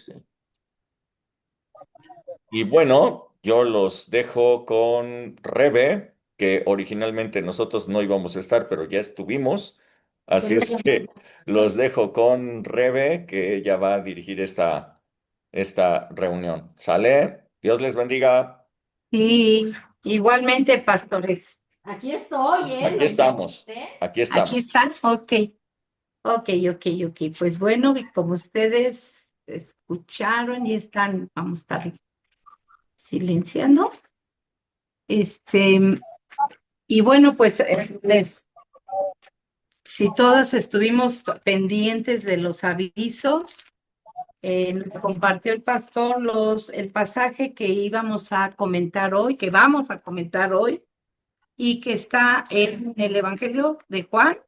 Sí. Y bueno, yo los dejo con Rebe, que originalmente nosotros no íbamos a estar, pero ya estuvimos. Así es que los dejo con Rebe, que ella va a dirigir esta reunión. ¿Sale? Dios les bendiga. Y igualmente, pastores. Aquí estoy, Aquí lo estamos. intenté. Aquí Aquí estamos. están. Ok, ok, ok, ok. Pues bueno, y como ustedes escucharon y están, vamos a estar silenciando. Este, y bueno, pues si todos estuvimos pendientes de los avisos, nos compartió el pastor el pasaje que íbamos a comentar hoy, que vamos a comentar hoy, y que está en el Evangelio de Juan,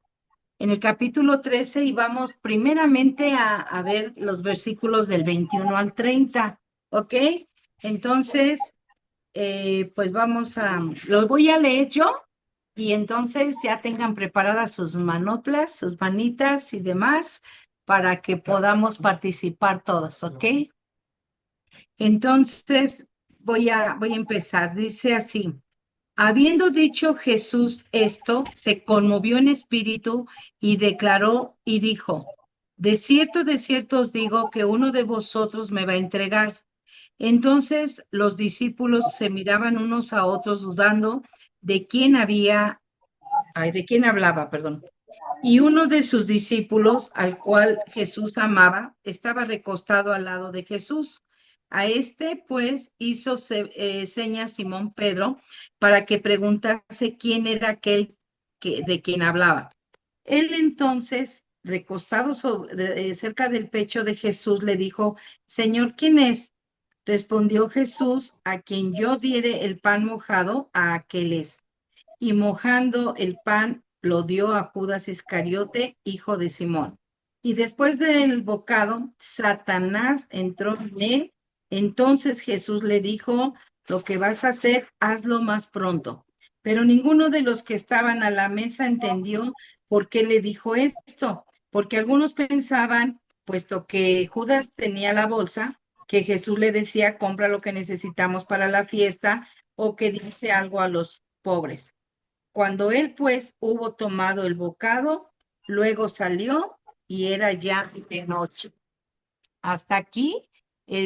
en el capítulo 13, y vamos primeramente a ver los versículos del 21 al 30, ¿ok? Entonces, pues lo voy a leer yo, y entonces ya tengan preparadas sus manoplas, sus manitas y demás, para que podamos participar todos, ¿ok? Entonces, voy a empezar. Dice así. Habiendo dicho Jesús esto, se conmovió en espíritu y declaró y dijo, de cierto os digo que uno de vosotros me va a entregar. Entonces los discípulos se miraban unos a otros dudando de de quién hablaba, perdón. Y uno de sus discípulos, al cual Jesús amaba, estaba recostado al lado de Jesús. A este, pues, hizo señas Simón Pedro para que preguntase quién era aquel de quien hablaba. Él entonces, recostado cerca del pecho de Jesús, le dijo, Señor, ¿quién es? Respondió Jesús, a quien yo diere el pan mojado, a aquel es y mojando el pan lo dio a Judas Iscariote, hijo de Simón. Y después del bocado, Satanás entró en él. Entonces Jesús le dijo, lo que vas a hacer, hazlo más pronto. Pero ninguno de los que estaban a la mesa entendió por qué le dijo esto, porque algunos pensaban, puesto que Judas tenía la bolsa, que Jesús le decía, compra lo que necesitamos para la fiesta o que dice algo a los pobres. Cuando él pues hubo tomado el bocado, luego salió y era ya de noche. Hasta aquí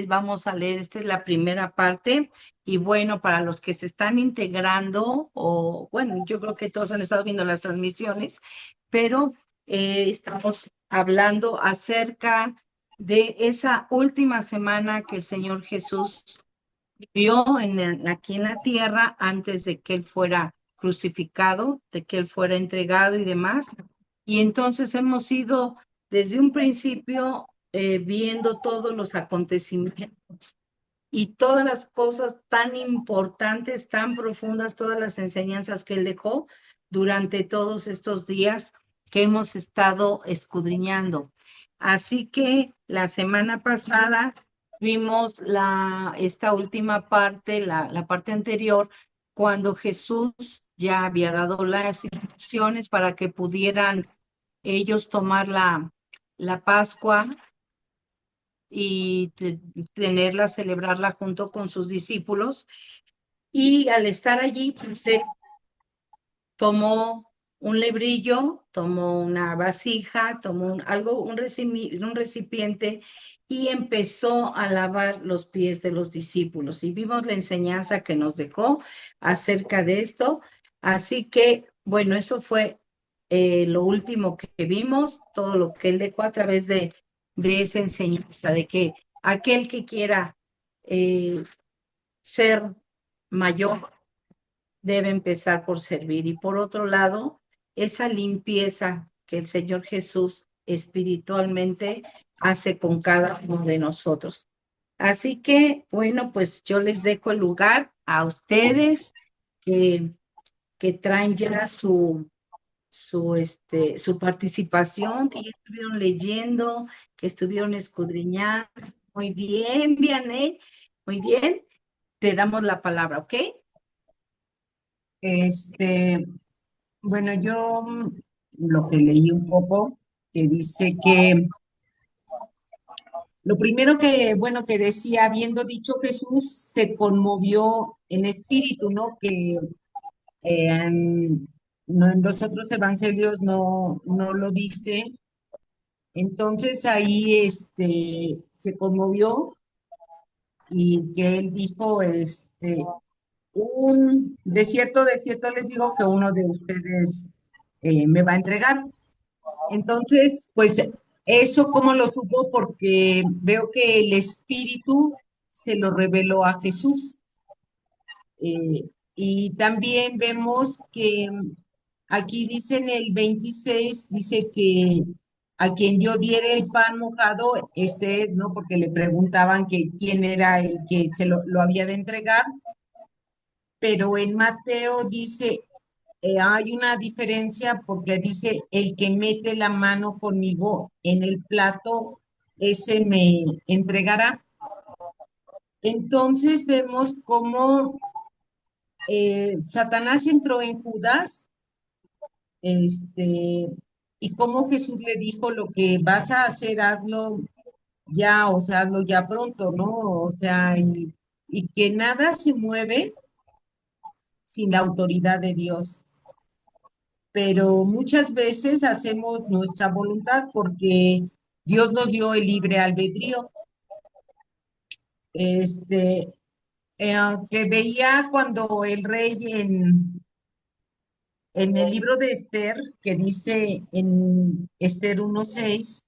vamos a leer, esta es la primera parte. Y bueno, para los que se están integrando, o bueno, yo creo que todos han estado viendo las transmisiones, pero estamos hablando acerca de esa última semana que el Señor Jesús vivió aquí en la tierra antes de que él fuera crucificado, de que él fuera entregado y demás. Y entonces hemos ido desde un principio viendo todos los acontecimientos y todas las cosas tan importantes, tan profundas, todas las enseñanzas que él dejó durante todos estos días que hemos estado escudriñando. Así que la semana pasada vimos esta última parte, la parte anterior, cuando Jesús ya había dado las instrucciones para que pudieran ellos tomar la Pascua y tenerla, celebrarla junto con sus discípulos. Y al estar allí, pues, tomó un lebrillo, tomó una vasija, tomó un recipiente y empezó a lavar los pies de los discípulos. Y vimos la enseñanza que nos dejó acerca de esto. Así que, bueno, eso fue lo último que vimos, todo lo que él dejó a través de esa enseñanza, de que aquel que quiera ser mayor debe empezar por servir. Y por otro lado, esa limpieza que el Señor Jesús espiritualmente hace con cada uno de nosotros. Así que, bueno, pues yo les dejo el lugar a ustedes que, que traen ya su participación, que ya estuvieron leyendo, que estuvieron escudriñando. Muy bien, Vianey, muy bien. Te damos la palabra, ¿ok? Este, bueno, yo lo que leí un poco, que dice que lo primero que, bueno, que decía, habiendo dicho Jesús, se conmovió en espíritu, ¿no? Que no, en los otros evangelios no lo dice. Entonces ahí se conmovió y que él dijo, de cierto les digo que uno de ustedes me va a entregar. Entonces, pues eso cómo lo supo, porque veo que el Espíritu se lo reveló a Jesús. Y también vemos que aquí dice en el 26, dice que a quien yo diera el pan mojado, ¿no? Porque le preguntaban que quién era el que lo había de entregar, pero en Mateo dice, hay una diferencia porque dice, el que mete la mano conmigo en el plato, ese me entregará. Entonces vemos cómo Satanás entró en Judas, y cómo Jesús le dijo, lo que vas a hacer, hazlo ya, o sea, hazlo ya pronto, ¿no? O sea, y que nada se mueve sin la autoridad de Dios. Pero muchas veces hacemos nuestra voluntad porque Dios nos dio el libre albedrío. Este, que veía cuando el rey en el libro de Esther, que dice en Esther 1:6,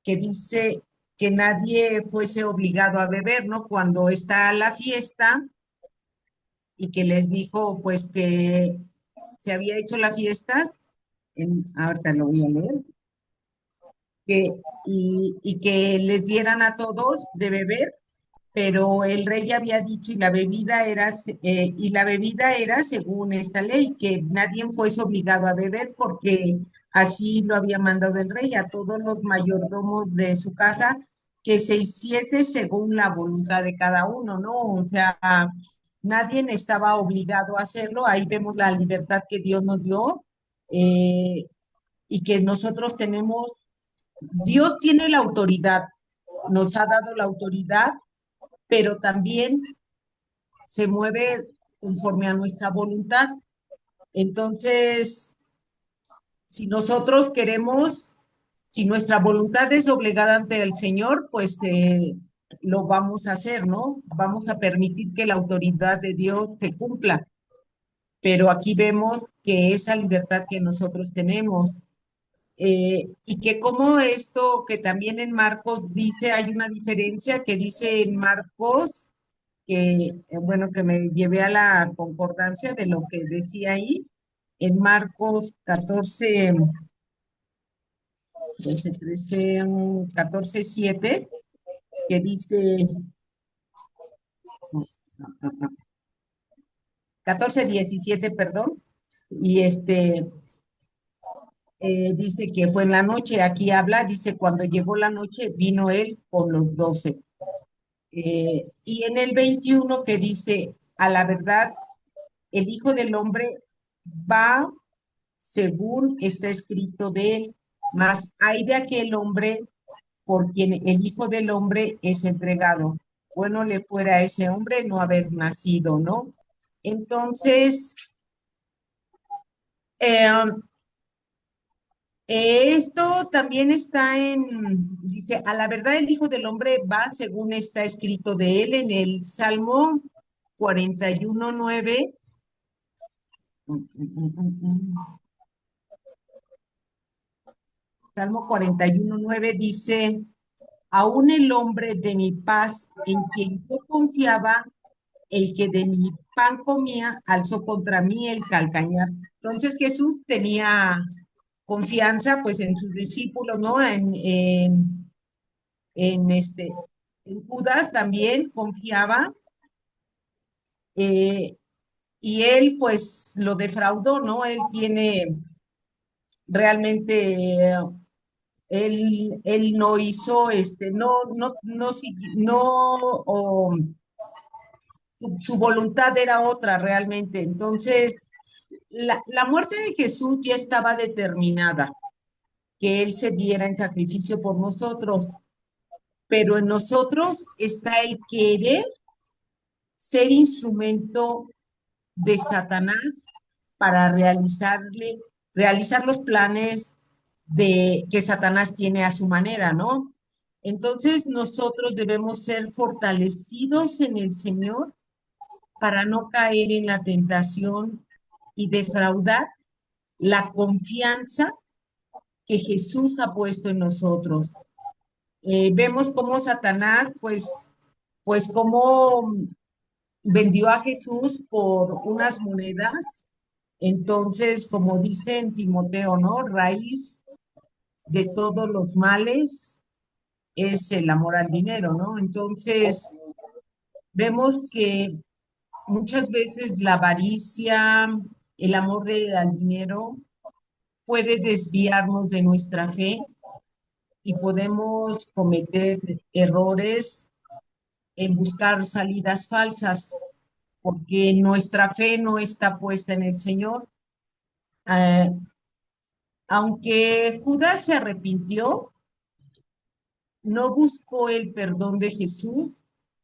que dice que nadie fuese obligado a beber, ¿no? Cuando está la fiesta y que les dijo, pues, que se había hecho la fiesta, ahorita lo voy a leer, y que les dieran a todos de beber, pero el rey había dicho y la bebida era según esta ley, que nadie fuese obligado a beber porque así lo había mandado el rey a todos los mayordomos de su casa, que se hiciese según la voluntad de cada uno, ¿no? O sea, nadie estaba obligado a hacerlo. Ahí vemos la libertad que Dios nos dio, y que nosotros tenemos. Dios tiene la autoridad, nos ha dado la autoridad, pero también se mueve conforme a nuestra voluntad. Entonces, si nosotros queremos, si nuestra voluntad es doblegada ante el Señor, pues lo vamos a hacer, ¿no? Vamos a permitir que la autoridad de Dios se cumpla. Pero aquí vemos que esa libertad que nosotros tenemos, y que como esto que también en Marcos dice, hay una diferencia que dice en Marcos, que, bueno, que me llevé a la concordancia de lo que decía ahí, en Marcos 14, 12, 13, 14, 7, que dice, 14, 17, perdón, y dice que fue en la noche, aquí habla, dice, cuando llegó la noche, vino él con los 12. Y en el 21 que dice, a la verdad, el Hijo del Hombre va según está escrito de él, mas hay de aquel hombre por quien el Hijo del Hombre es entregado. Bueno le fuera a ese hombre no haber nacido, ¿no? Entonces, eh, esto también está dice, a la verdad el Hijo del Hombre va según está escrito de él en el Salmo 41:9. Salmo 41:9 dice, aún el hombre de mi paz, en quien yo confiaba, el que de mi pan comía, alzó contra mí el calcañar. Entonces Jesús tenía confianza pues en sus discípulos, ¿no? En en Judas también confiaba, y él pues lo defraudó, ¿no? Él tiene realmente, él no hizo, no, su voluntad era otra realmente. Entonces, la muerte de Jesús ya estaba determinada, que Él se diera en sacrificio por nosotros. pero en nosotros está el querer ser instrumento de Satanás para realizar los planes de que Satanás tiene a su manera, ¿no? Entonces nosotros debemos ser fortalecidos en el Señor para no caer en la tentación y defraudar la confianza que Jesús ha puesto en nosotros. Vemos cómo Satanás, pues cómo vendió a Jesús por unas monedas. Entonces, como dice en Timoteo, ¿no? Raíz de todos los males es el amor al dinero, ¿no? Entonces, vemos que muchas veces la avaricia, el amor al dinero puede desviarnos de nuestra fe y podemos cometer errores en buscar salidas falsas porque nuestra fe no está puesta en el Señor. Eh, Aunque Judas se arrepintió, no buscó el perdón de Jesús.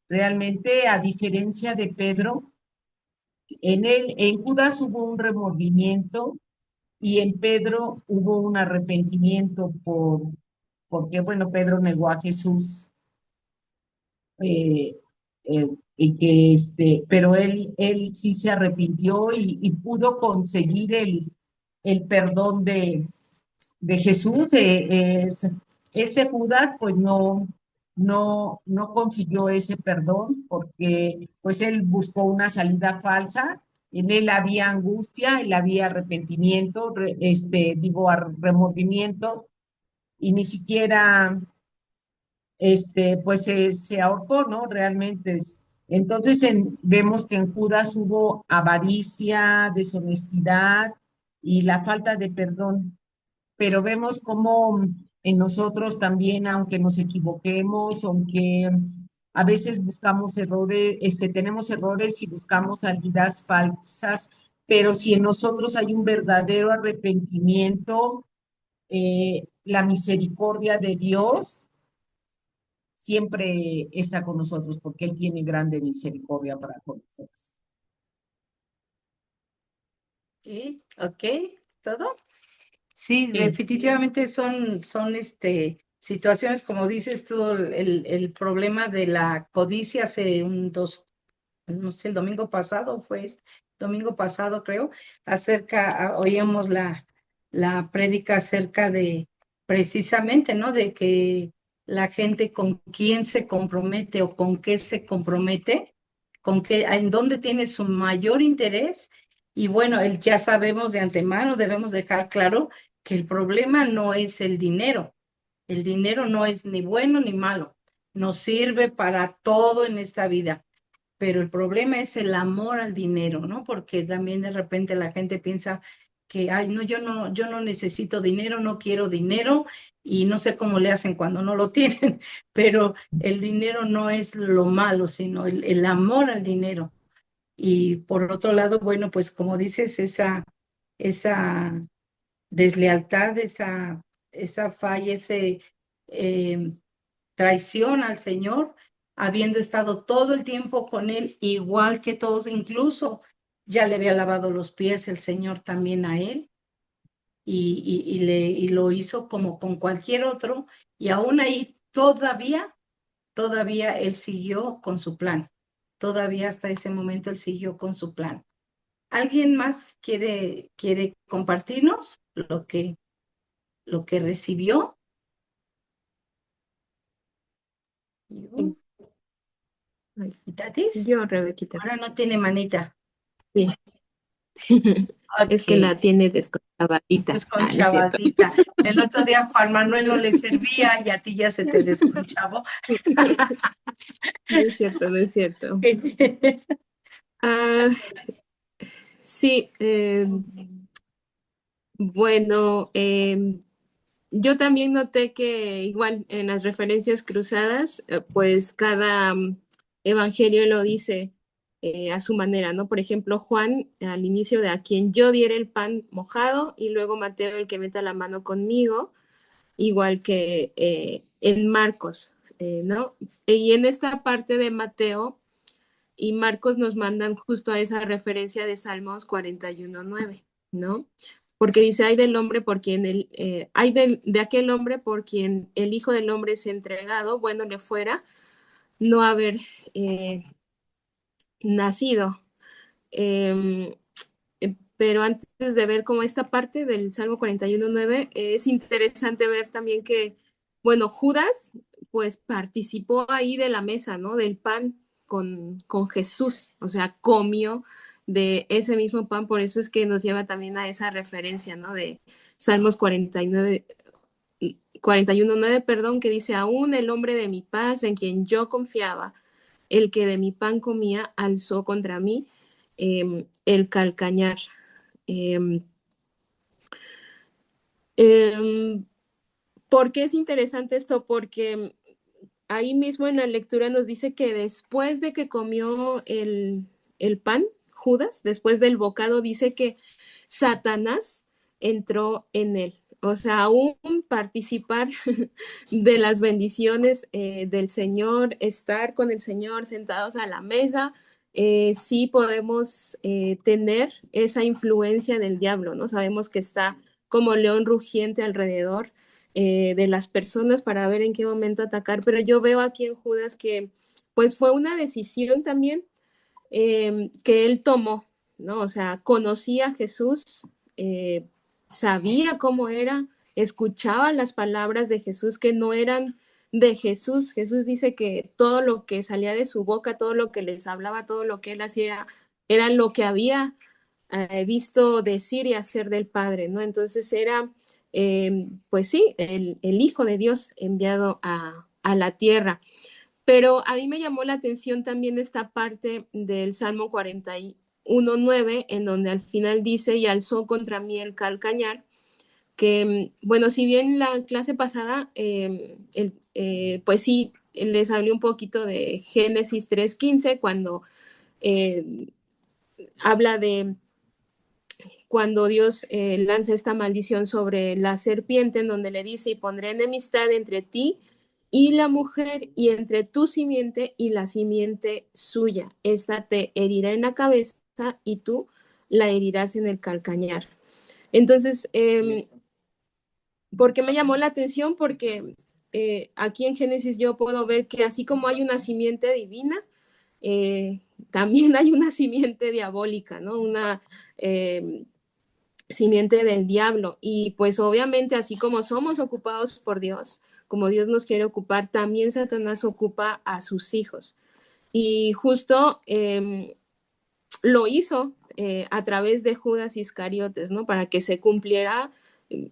Realmente, a diferencia de Pedro, en Judas hubo un remordimiento y en Pedro hubo un arrepentimiento porque, bueno, Pedro negó a Jesús, eh, pero él sí se arrepintió y pudo conseguir el perdón de Jesús. Este Judas, pues no consiguió ese perdón porque pues él buscó una salida falsa. En él había angustia, él había arrepentimiento, remordimiento, y ni siquiera pues se ahorcó, ¿no? Realmente es. Entonces vemos que en Judas hubo avaricia, deshonestidad y la falta de perdón, pero vemos cómo en nosotros también, aunque nos equivoquemos, aunque a veces buscamos errores, tenemos errores y buscamos salidas falsas, pero si en nosotros hay un verdadero arrepentimiento, la misericordia de Dios siempre está con nosotros porque Él tiene grande misericordia para con nosotros. Ok, ¿todo? Sí, Sí, definitivamente son situaciones, como dices tú, el problema de la codicia hace no sé, el domingo pasado domingo pasado creo, oíamos la prédica acerca de precisamente, ¿no? De que la gente con quién se compromete o con qué se compromete, en dónde tiene su mayor interés. Y bueno, ya sabemos de antemano, debemos dejar claro que el problema no es el dinero no es ni bueno ni malo, nos sirve para todo en esta vida, pero el problema es el amor al dinero, ¿no? Porque también de repente la gente piensa que, ay, no, yo no necesito dinero, no quiero dinero y no sé cómo le hacen cuando no lo tienen, pero el dinero no es lo malo, sino el amor al dinero. Y por otro lado, bueno, pues como dices, esa deslealtad, esa falla, eh, traición al Señor, habiendo estado todo el tiempo con Él, igual que todos, incluso ya le había lavado los pies el Señor también a Él, y lo hizo como con cualquier otro, y aún ahí todavía Él siguió con su plan, todavía hasta ese momento Él siguió con su plan. ¿Alguien más quiere compartirnos lo que recibió? Sí. Ay, ¿Tatis? yo, Rebequita. Ahora no tiene manita. Sí. Es que Ok, la tiene desconectadita. Ah, no es cierto. desconchavadita. El otro día Juan Manuel no le servía y a ti ya se te desconchavó. No es cierto, no es cierto. Ah, sí, bueno, yo también noté que igual en las referencias cruzadas, pues cada evangelio lo dice a su manera, ¿no? Por ejemplo, Juan al inicio de a quien yo diera el pan mojado y luego Mateo el que meta la mano conmigo, igual que en Marcos. ¿no? Y en esta parte de Mateo y Marcos nos mandan justo a esa referencia de Salmos 41:9, ¿no? Porque dice, hay del hombre por quien hay de aquel hombre por quien el Hijo del Hombre es entregado, bueno le fuera no haber nacido. Eh, pero antes de ver como esta parte del Salmo 41:9, es interesante ver también que, bueno, Judas pues participó ahí de la mesa, ¿no? Del pan con Jesús, o sea, comió de ese mismo pan, por eso es que nos lleva también a esa referencia, ¿no? De Salmos 41:9, perdón, que dice, aún el hombre de mi paz en quien yo confiaba, el que de mi pan comía, alzó contra mí el calcañar. Eh, eh, ¿Por qué es interesante esto? Porque ahí mismo en la lectura nos dice que después de que comió el pan, Judas, después del bocado, dice que Satanás entró en él. O sea, aún participar de las bendiciones del Señor, estar con el Señor sentados a la mesa, sí podemos tener esa influencia del diablo, ¿no? Sabemos que está como león rugiente alrededor de las personas para ver en qué momento atacar, pero yo veo aquí en Judas que pues fue una decisión también que él tomó, ¿no? O sea, conocía a Jesús, eh, sabía cómo era, escuchaba las palabras de Jesús que no eran de Jesús. Jesús dice que todo lo que salía de su boca, todo lo que les hablaba, todo lo que él hacía, era lo que había visto decir y hacer del Padre, ¿no? Entonces era, pues sí, el Hijo de Dios enviado a la tierra. Pero a mí me llamó la atención también esta parte del Salmo 41:9, en donde al final dice, y alzó contra mí el calcañar, que, bueno, si bien la clase pasada, pues sí, les hablé un poquito de Génesis 3:15, cuando eh, habla de cuando Dios lanza esta maldición sobre la serpiente, en donde le dice, y pondré enemistad entre ti y la mujer, y entre tu simiente y la simiente suya. Esta te herirá en la cabeza y tú la herirás en el calcañar. Entonces, ¿por qué me llamó la atención? Porque aquí en Génesis yo puedo ver que así como hay una simiente divina, también hay una simiente diabólica, ¿no? Una simiente del diablo. Y pues obviamente así como somos ocupados por Dios, como Dios nos quiere ocupar, también Satanás ocupa a sus hijos. Y justo lo hizo a través de Judas Iscariotes, ¿no? Para que se cumpliera,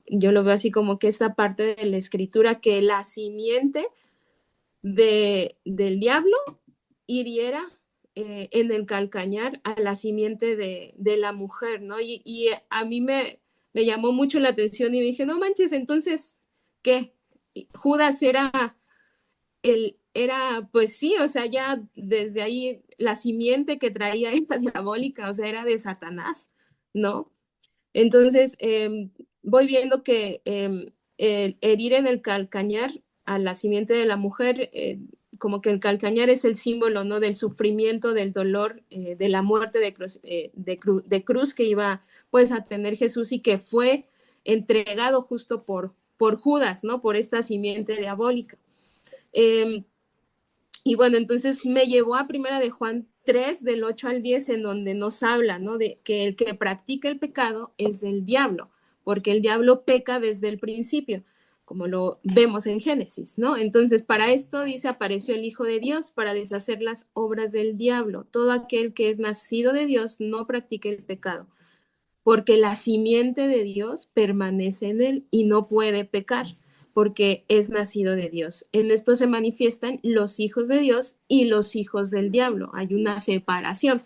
yo lo veo así como que esta parte de la escritura, que la simiente del diablo hiriera en el calcañar a la simiente de la mujer, ¿no? Y a mí me llamó mucho la atención y dije, no manches, entonces, ¿qué? Judas era, pues sí, o sea, ya desde ahí la simiente que traía era diabólica, o sea, era de Satanás, ¿no? Entonces, voy viendo que el herir en el calcañar a la simiente de la mujer, como que el calcañar es el símbolo, ¿no? Del sufrimiento, del dolor, de la muerte de cruz que iba pues a tener Jesús y que fue entregado justo por Judas, ¿no? Por esta simiente diabólica. Y bueno, entonces me llevó a Primera de Juan 3, del 8 al 10, en donde nos habla, ¿no? De que el que practica el pecado es del diablo, porque el diablo peca desde el principio, como lo vemos en Génesis, ¿no? Entonces, para esto dice, apareció el Hijo de Dios para deshacer las obras del diablo. Todo aquel que es nacido de Dios no practica el pecado, porque la simiente de Dios permanece en él y no puede pecar, porque es nacido de Dios. En esto se manifiestan los hijos de Dios y los hijos del diablo. Hay una separación.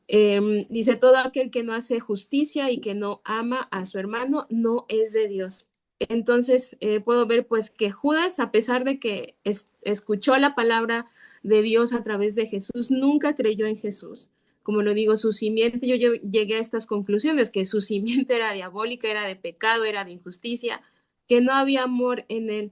Dice, todo aquel que no hace justicia y que no ama a su hermano no es de Dios. Entonces puedo ver pues que Judas, a pesar de que escuchó la palabra de Dios a través de Jesús, nunca creyó en Jesús. Como lo digo, su simiente, yo llegué a estas conclusiones, que su simiente era diabólica, era de pecado, era de injusticia, que no había amor en él.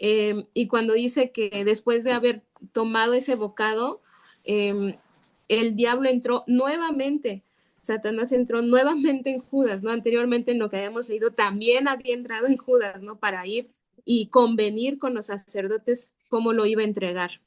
Y cuando dice que después de haber tomado ese bocado, el diablo entró nuevamente, Satanás entró nuevamente en Judas, ¿no? Anteriormente en lo que habíamos leído también había entrado en Judas, ¿no? Para ir y convenir con los sacerdotes cómo lo iba a entregar.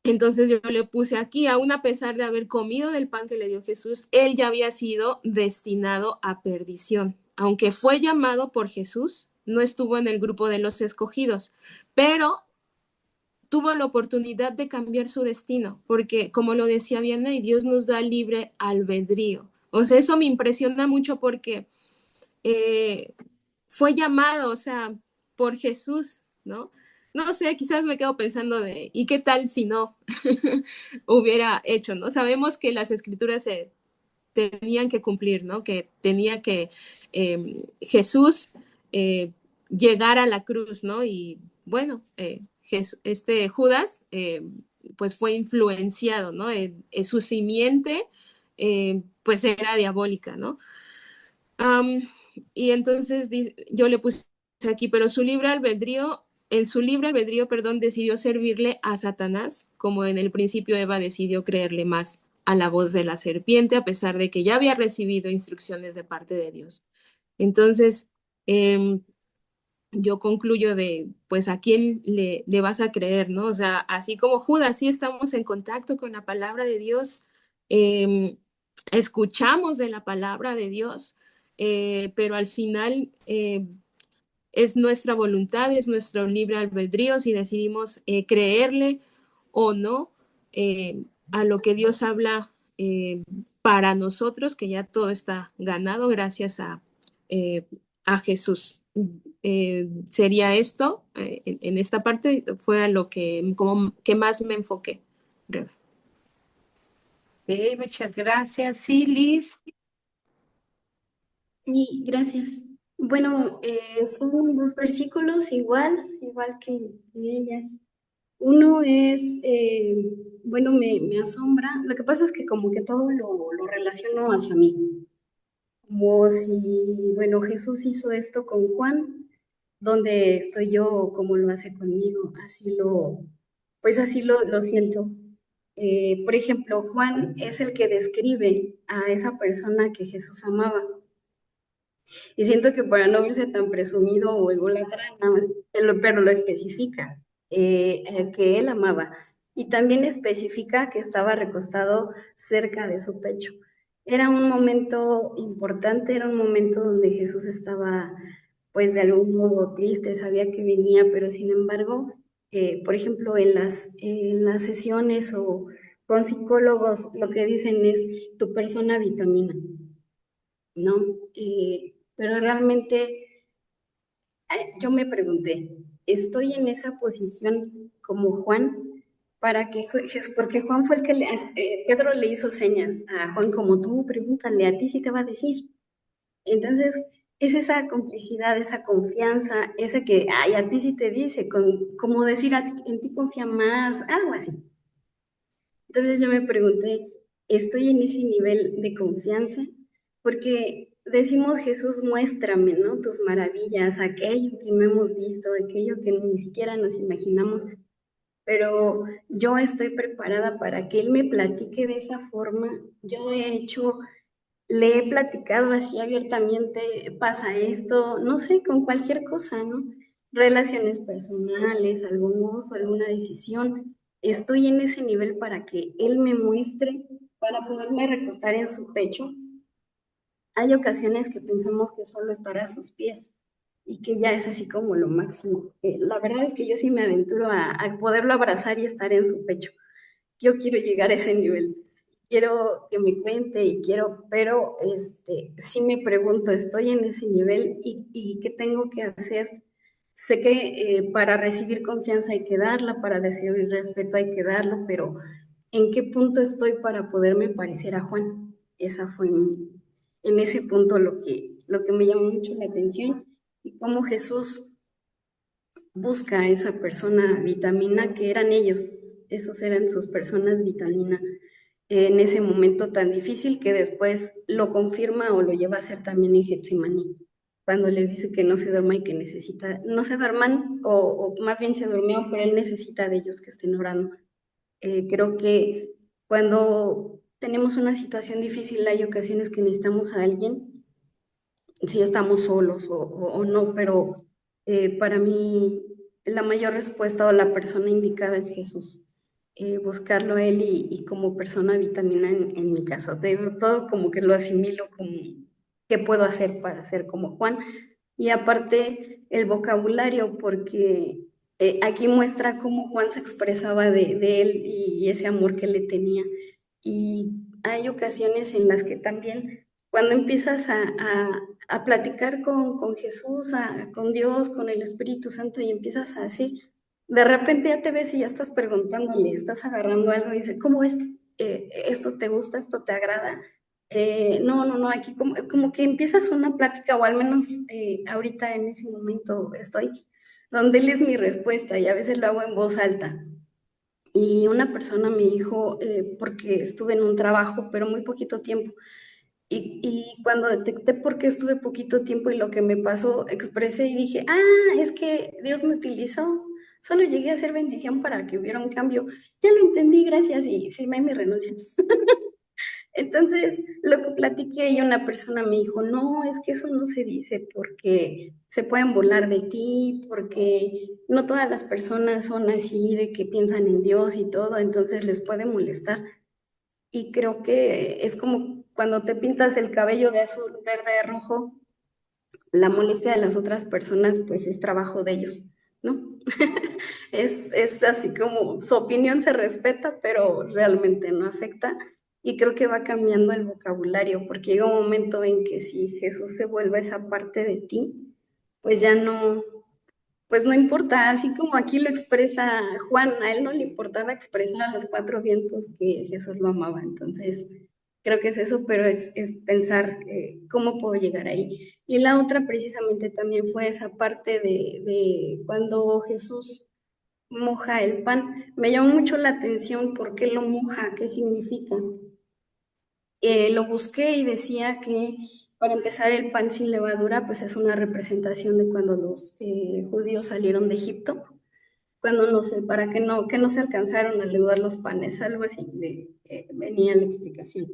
Entonces yo le puse aquí, aún a pesar de haber comido del pan que le dio Jesús, él ya había sido destinado a perdición. Aunque fue llamado por Jesús, no estuvo en el grupo de los escogidos, pero tuvo la oportunidad de cambiar su destino, porque como lo decía Vianney, Dios nos da libre albedrío. O sea, eso me impresiona mucho porque fue llamado, o sea, por Jesús, ¿no? No sé, quizás me quedo pensando de, ¿y qué tal si no hubiera hecho, ¿no? Sabemos que las escrituras se tenían que cumplir, ¿no? Que tenía que Jesús llegar a la cruz, ¿no? Y bueno, Judas, pues fue influenciado, ¿no? Su simiente, pues era diabólica, ¿no? Y entonces yo le puse aquí, pero en su libre albedrío, perdón, decidió servirle a Satanás, como en el principio Eva decidió creerle más a la voz de la serpiente, a pesar de que ya había recibido instrucciones de parte de Dios. Entonces, yo concluyo de, pues, ¿a quién le vas a creer, no? O sea, así como Judas, sí estamos en contacto con la palabra de Dios, escuchamos de la palabra de Dios, pero al final es nuestra voluntad, es nuestro libre albedrío si decidimos creerle o no a lo que Dios habla para nosotros, que ya todo está ganado gracias a Jesús. Sería esto, en esta parte fue a lo que, como, que más me enfoqué. Muchas gracias. Sí, Liz. Sí, gracias. Bueno, son dos versículos igual que ellas. Uno es, bueno, me asombra. Lo que pasa es que como que todo lo relaciono hacia mí. Como si, bueno, Jesús hizo esto con Juan, donde estoy yo, como lo hace conmigo. Pues así lo siento. Por ejemplo, Juan es el que describe a esa persona que Jesús amaba. Y siento que para no verse tan presumido o ególatra, pero lo especifica, que él amaba. Y también especifica que estaba recostado cerca de su pecho. Era un momento importante, era un momento donde Jesús estaba, pues de algún modo triste, sabía que venía, pero sin embargo, por ejemplo, en las sesiones o con psicólogos, lo que dicen es tu persona vitamina, ¿no? Pero realmente yo me pregunté, ¿estoy en esa posición como Juan? Porque Juan fue el que Pedro le hizo señas a Juan como tú, pregúntale, a ti sí te va a decir. Entonces, es esa complicidad, esa confianza, ese que, ay, a ti sí te dice, como decir, en ti confía más, algo así. Entonces yo me pregunté, ¿estoy en ese nivel de confianza? Porque decimos, Jesús, muéstrame, ¿no? Tus maravillas, aquello que no hemos visto, aquello que ni siquiera nos imaginamos, pero yo estoy preparada para que Él me platique de esa forma. Le he platicado así abiertamente, pasa esto, no sé, con cualquier cosa, ¿no? Relaciones personales, algún uso, alguna decisión. Estoy en ese nivel para que él me muestre, para poderme recostar en su pecho. Hay ocasiones que pensamos que solo estará a sus pies y que ya es así como lo máximo. La verdad es que yo sí me aventuro a poderlo abrazar y estar en su pecho. Yo quiero llegar a ese nivel, quiero que me cuente y pero sí me pregunto, ¿estoy en ese nivel y qué tengo que hacer? Sé que para recibir confianza hay que darla, para recibir respeto hay que darlo, pero ¿en qué punto estoy para poderme parecer a Juan? Esa fue en ese punto lo que me llamó mucho la atención y cómo Jesús busca a esa persona vitamina que eran ellos, esos eran sus personas vitamina en ese momento tan difícil que después lo confirma o lo lleva a hacer también en Getsemaní. cuando les dice que no se duerma y que no se duerman, o más bien se durmió, pero él necesita de ellos que estén orando. Creo que cuando tenemos una situación difícil hay ocasiones que necesitamos a alguien, si estamos solos o no, pero para mí la mayor respuesta o la persona indicada es Jesús. Buscarlo a él y como persona vitamina en mi caso. Todo como que lo asimilo como qué puedo hacer para ser como Juan. Y aparte el vocabulario, porque aquí muestra cómo Juan se expresaba de él y ese amor que le tenía. Y hay ocasiones en las que también cuando empiezas a platicar con Jesús, con Dios, con el Espíritu Santo y empiezas a decir, de repente ya te ves y ya estás preguntándole, estás agarrando algo y dices, ¿cómo es? ¿Esto te gusta? ¿Esto te agrada? No, aquí como que empiezas una plática, o al menos ahorita en ese momento estoy, donde él es mi respuesta y a veces lo hago en voz alta. Y una persona me dijo, porque estuve en un trabajo, pero muy poquito tiempo, y cuando detecté por qué estuve poquito tiempo y lo que me pasó, expresé y dije, es que Dios me utilizó, solo llegué a hacer bendición para que hubiera un cambio. Ya lo entendí, gracias, y firmé mi renuncia. Entonces, lo que platiqué y una persona me dijo, no, es que eso no se dice porque se pueden burlar de ti, porque no todas las personas son así, de que piensan en Dios y todo, entonces les puede molestar. Y creo que es como cuando te pintas el cabello de azul, verde, rojo, la molestia de las otras personas, pues es trabajo de ellos, ¿no? Es así como su opinión se respeta, pero realmente no afecta. Y creo que va cambiando el vocabulario, porque llega un momento en que si Jesús se vuelve esa parte de ti, pues ya no, pues no importa, así como aquí lo expresa Juan, a él no le importaba expresar a los cuatro vientos que Jesús lo amaba. Entonces, creo que es eso, pero es pensar cómo puedo llegar ahí. Y la otra precisamente también fue esa parte de cuando Jesús moja el pan. Me llamó mucho la atención por qué lo moja, qué significa. Lo busqué y decía que para empezar el pan sin levadura pues es una representación de cuando los judíos salieron de Egipto, cuando no sé, para que no se alcanzaron a leudar los panes, algo así venía la explicación.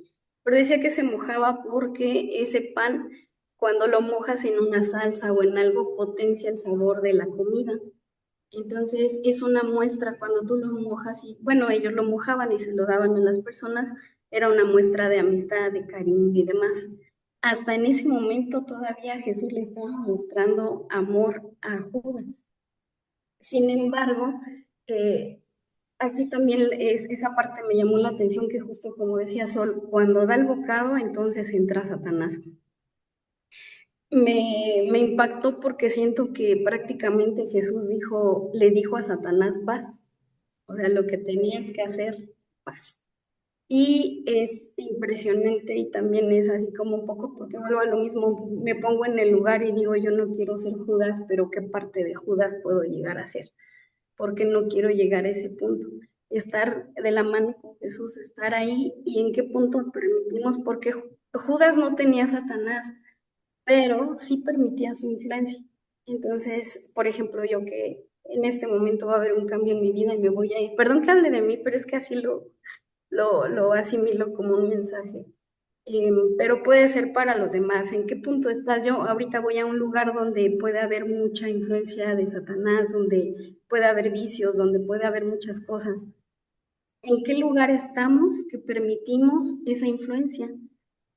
Pero decía que se mojaba porque ese pan, cuando lo mojas en una salsa o en algo, potencia el sabor de la comida. Entonces es una muestra cuando tú lo mojas y bueno, ellos lo mojaban y se lo daban a las personas, era una muestra de amistad, de cariño y demás. Hasta en ese momento todavía Jesús le estaba mostrando amor a Judas. Sin embargo, eh, aquí también esa parte me llamó la atención que justo como decía Sol, cuando da el bocado, entonces entra Satanás. Me impactó porque siento que prácticamente Jesús le dijo a Satanás, vas, o sea, lo que tenías que hacer, vas. Y es impresionante y también es así como un poco, porque vuelvo a lo mismo, me pongo en el lugar y digo, yo no quiero ser Judas, pero ¿qué parte de Judas puedo llegar a ser? Porque no quiero llegar a ese punto. Estar de la mano con Jesús, estar ahí y en qué punto permitimos, porque Judas no tenía a Satanás, pero sí permitía su influencia. Entonces, por ejemplo, yo que en este momento va a haber un cambio en mi vida y me voy a ir, perdón que hable de mí, pero es que así lo asimilo como un mensaje. Pero puede ser para los demás. ¿En qué punto estás? Yo ahorita voy a un lugar donde puede haber mucha influencia de Satanás, donde puede haber vicios, donde puede haber muchas cosas. ¿En qué lugar estamos que permitimos esa influencia?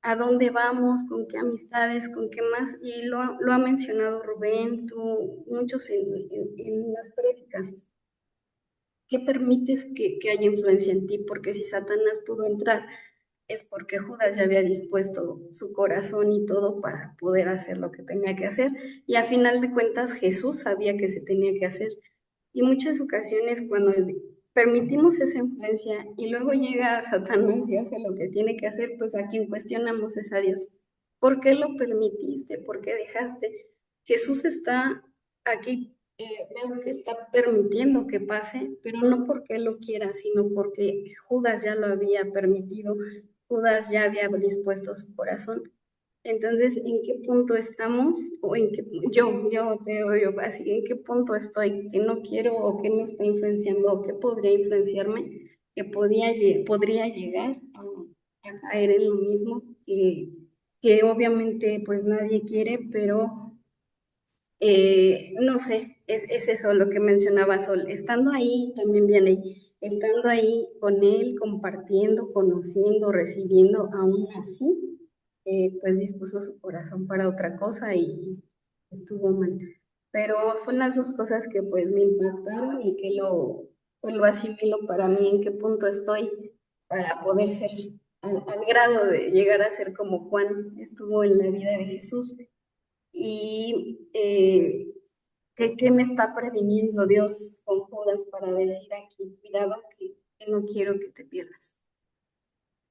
¿A dónde vamos? ¿Con qué amistades? ¿Con qué más? Y lo ha mencionado Rubén, tú, muchos en las prédicas. ¿Qué permites que haya influencia en ti? Porque si Satanás pudo entrar, es porque Judas ya había dispuesto su corazón y todo para poder hacer lo que tenía que hacer. Y a final de cuentas, Jesús sabía que se tenía que hacer. Y muchas ocasiones cuando permitimos esa influencia y luego llega Satanás y hace lo que tiene que hacer, pues a quien cuestionamos es a Dios. ¿Por qué lo permitiste? ¿Por qué dejaste? Jesús está aquí, veo que está permitiendo que pase, pero no porque él lo quiera, sino porque Judas ya lo había permitido, Judas ya había dispuesto su corazón. Entonces, ¿en qué punto estamos? O en qué, yo te digo yo así, ¿en qué punto estoy? ¿Qué no quiero o qué me está influenciando o qué podría influenciarme? Que podría llegar a caer en lo mismo que obviamente pues nadie quiere, pero no sé, es eso lo que mencionaba Sol, estando ahí, también viene ahí, estando ahí con él, compartiendo, conociendo, recibiendo, aún así, pues dispuso su corazón para otra cosa y estuvo mal. Pero fueron las dos cosas que pues me impactaron y que pues, lo asimilo para mí, en qué punto estoy para poder ser al grado de llegar a ser como Juan estuvo en la vida de Jesús. Y ¿qué me está previniendo Dios con Judas para decir aquí, cuidado, que no quiero que te pierdas?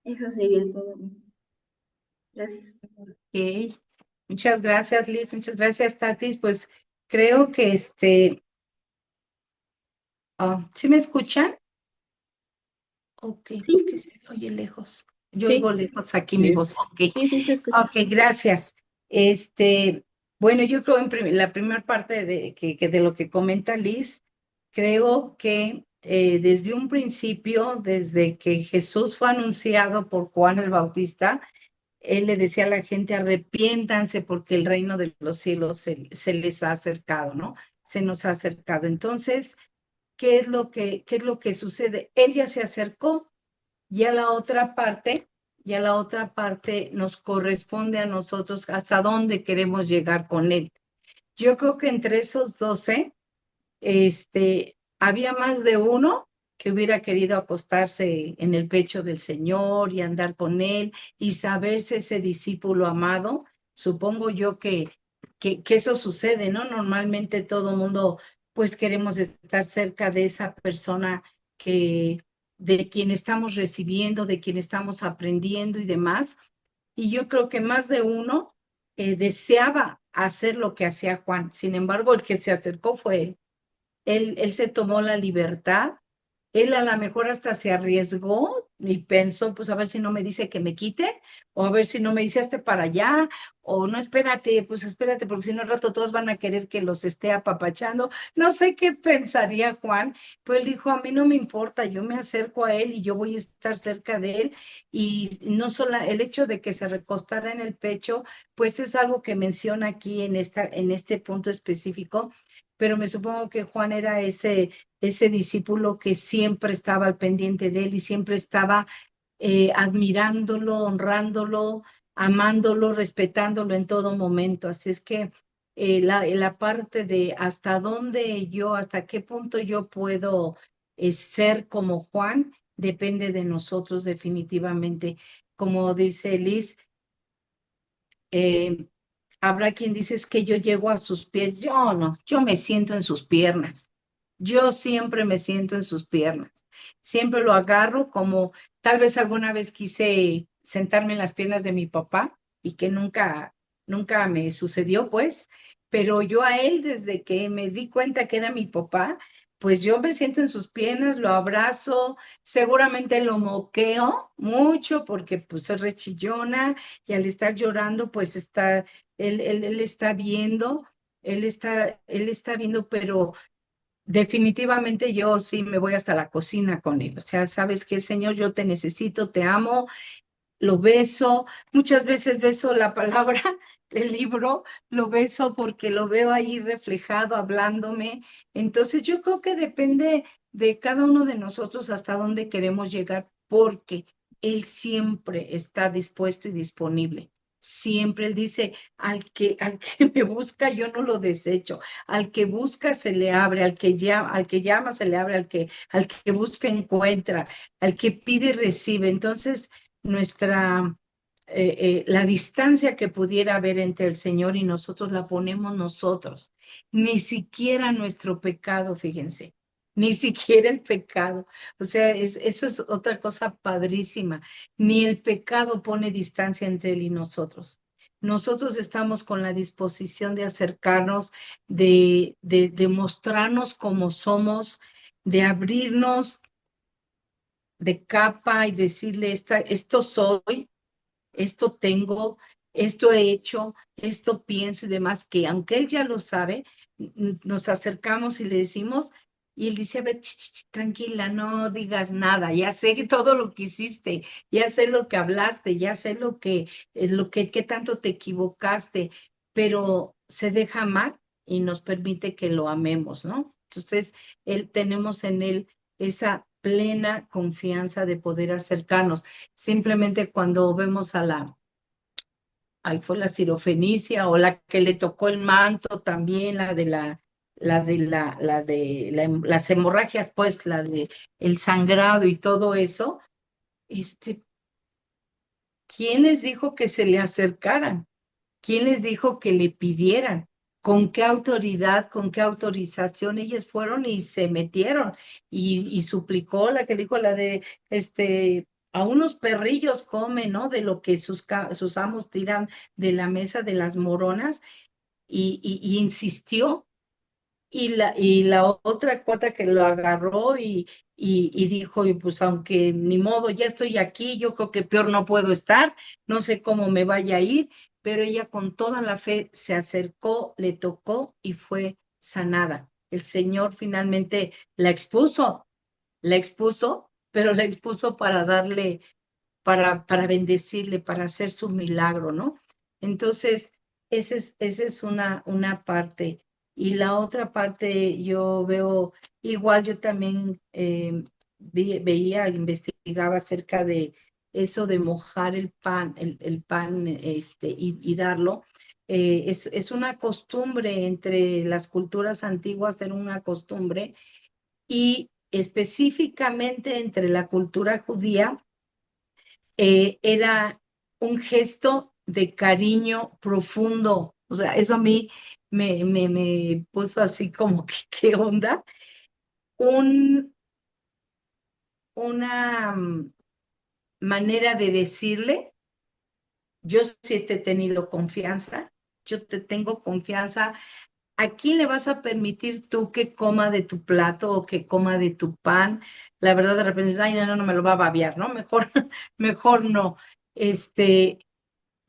Eso sería todo. Gracias. Ok. Muchas gracias, Liz. Muchas gracias, Tatis. Pues creo que ¿sí me escuchan? Ok, porque Sí, se oye lejos. Yo Sí, oigo lejos aquí mi voz. Ok. sí, se escucha. Ok, gracias. Bueno, yo creo la primera parte que de lo que comenta Liz, creo que desde un principio, desde que Jesús fue anunciado por Juan el Bautista, él le decía a la gente, arrepiéntanse porque el reino de los cielos se les ha acercado, ¿no? Se nos ha acercado. Entonces, qué es lo que sucede? Él ya se acercó, ya la otra parte nos corresponde a nosotros hasta dónde queremos llegar con él. Yo creo que entre esos 12, había más de uno que hubiera querido acostarse en el pecho del Señor y andar con él y saberse ese discípulo amado. Supongo yo que eso sucede, ¿no? Normalmente todo mundo, pues queremos estar cerca de esa persona que, de quien estamos recibiendo, de quien estamos aprendiendo y demás. Y yo creo que más de uno deseaba hacer lo que hacía Juan. Sin embargo, el que se acercó fue él. Él se tomó la libertad, él a lo mejor hasta se arriesgó y pensó, pues a ver si no me dice que me quite, o a ver si no me dice hazte para allá, o no, espérate, pues espérate, porque si no al rato todos van a querer que los esté apapachando. No sé qué pensaría Juan, pues él dijo, a mí no me importa, yo me acerco a él y yo voy a estar cerca de él, y no solo el hecho de que se recostara en el pecho, pues es algo que menciona aquí en este punto específico, pero me supongo que Juan era ese discípulo que siempre estaba al pendiente de él y siempre estaba admirándolo, honrándolo, amándolo, respetándolo en todo momento. Así es que la parte de hasta dónde yo, hasta qué punto yo puedo ser como Juan, depende de nosotros definitivamente. Como dice Liz, eh, habrá quien dice es que yo llego a sus pies. Yo no, yo me siento en sus piernas. Yo siempre me siento en sus piernas. Siempre lo agarro como tal vez alguna vez quise sentarme en las piernas de mi papá y que nunca me sucedió, pues, pero yo a él desde que me di cuenta que era mi papá, pues yo me siento en sus piernas, lo abrazo, seguramente lo moqueo mucho porque pues soy rechillona y al estar llorando, pues él está viendo, él está viendo, pero definitivamente yo sí me voy hasta la cocina con él. O sea, ¿sabes qué, Señor? Yo te necesito, te amo, lo beso, muchas veces beso la palabra del libro, lo beso porque lo veo ahí reflejado, hablándome. Entonces yo creo que depende de cada uno de nosotros hasta dónde queremos llegar, porque Él siempre está dispuesto y disponible. Siempre Él dice, al que me busca, yo no lo desecho. Al que busca se le abre, al que llama se le abre, al que busca encuentra, al que pide recibe. Entonces, la distancia que pudiera haber entre el Señor y nosotros la ponemos nosotros. Ni siquiera nuestro pecado, fíjense, ni siquiera el pecado. O sea, eso es otra cosa padrísima. Ni el pecado pone distancia entre Él y nosotros. Nosotros estamos con la disposición de acercarnos, de mostrarnos como somos, de abrirnos de capa y decirle, esto soy, esto tengo, esto he hecho, esto pienso y demás, que aunque él ya lo sabe, nos acercamos y le decimos, y él dice, a ver, tranquila, no digas nada, ya sé todo lo que hiciste, ya sé lo que hablaste, ya sé qué tanto te equivocaste, pero se deja amar y nos permite que lo amemos, ¿no? Entonces, tenemos en él esa plena confianza de poder acercarnos. Simplemente cuando vemos ahí fue la sirofenicia, o la que le tocó el manto también, las hemorragias, pues, la de el sangrado y todo eso, este, ¿quién les dijo que se le acercaran? ¿Quién les dijo que le pidieran? ¿Con qué autoridad, con qué autorización ellos fueron y se metieron? Y suplicó la que dijo la de, a unos perrillos comen, ¿no? De lo que sus amos tiran de la mesa de las moronas, y insistió. Y la otra cuata que lo agarró y dijo, y pues aunque ni modo, ya estoy aquí, yo creo que peor no puedo estar, no sé cómo me vaya a ir, pero ella con toda la fe se acercó, le tocó y fue sanada. El Señor finalmente la expuso, pero la expuso para darle, para bendecirle, para hacer su milagro, ¿no? Entonces, esa es una parte. Y la otra parte yo veo, igual yo también veía, investigaba acerca de eso de mojar el pan y darlo. Es una costumbre entre las culturas antiguas, era una costumbre, y específicamente entre la cultura judía era un gesto de cariño profundo. O sea, eso a mí me puso así como que, ¿qué onda? Un, una manera de decirle, yo sí te he tenido confianza, yo te tengo confianza. ¿A quién le vas a permitir tú que coma de tu plato o que coma de tu pan? La verdad, de repente, ay, no, no me lo va a babear, ¿no? Mejor, mejor no. Este,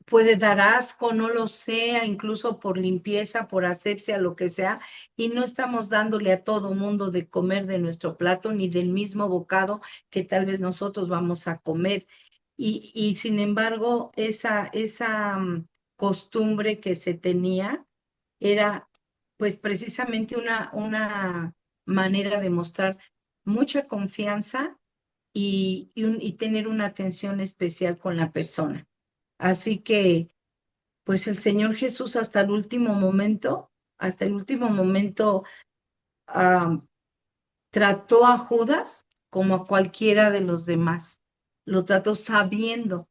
puede dar asco, no lo sea, incluso por limpieza, por asepsia, lo que sea, y no estamos dándole a todo mundo de comer de nuestro plato ni del mismo bocado que tal vez nosotros vamos a comer. Y sin embargo, esa costumbre que se tenía era pues precisamente una manera de mostrar mucha confianza y tener una atención especial con la persona. Así que, pues el Señor Jesús hasta el último momento, ah, trató a Judas como a cualquiera de los demás. Lo trató sabiendo.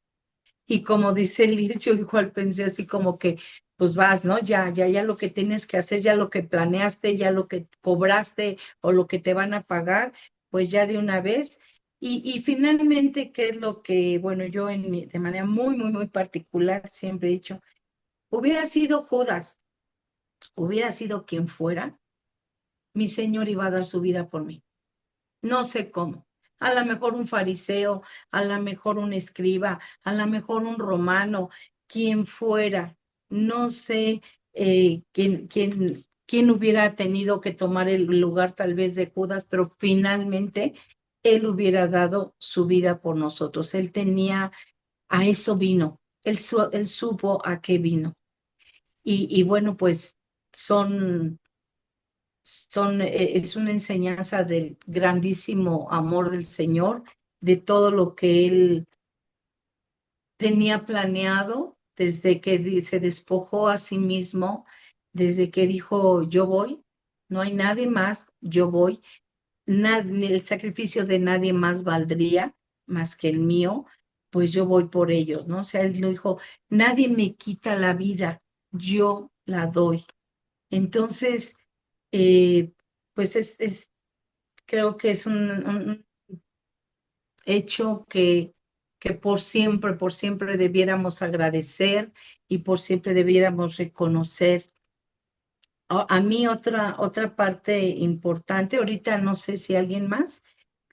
Y como dice Liz, yo igual pensé así como que, pues vas, ¿no? Ya lo que tienes que hacer, ya lo que planeaste, ya lo que cobraste o lo que te van a pagar, pues ya de una vez. Y finalmente, ¿qué es lo que, bueno, yo de manera muy, muy, muy particular siempre he dicho? Hubiera sido Judas, hubiera sido quien fuera, mi Señor iba a dar su vida por mí. No sé cómo. A lo mejor un fariseo, a lo mejor un escriba, a lo mejor un romano, quien fuera. No sé quién hubiera tenido que tomar el lugar tal vez de Judas, pero finalmente él hubiera dado su vida por nosotros. Él tenía, a eso vino. Él supo a qué vino. Y bueno, pues son es una enseñanza del grandísimo amor del Señor, de todo lo que Él tenía planeado desde que se despojó a sí mismo, desde que dijo, yo voy, no hay nadie más, yo voy, el sacrificio de nadie más valdría más que el mío, pues yo voy por ellos, ¿no? O sea, Él dijo, nadie me quita la vida, yo la doy. Entonces, eh, pues creo que es un hecho que por siempre debiéramos agradecer y por siempre debiéramos reconocer. A mí otra parte importante, ahorita no sé si alguien más,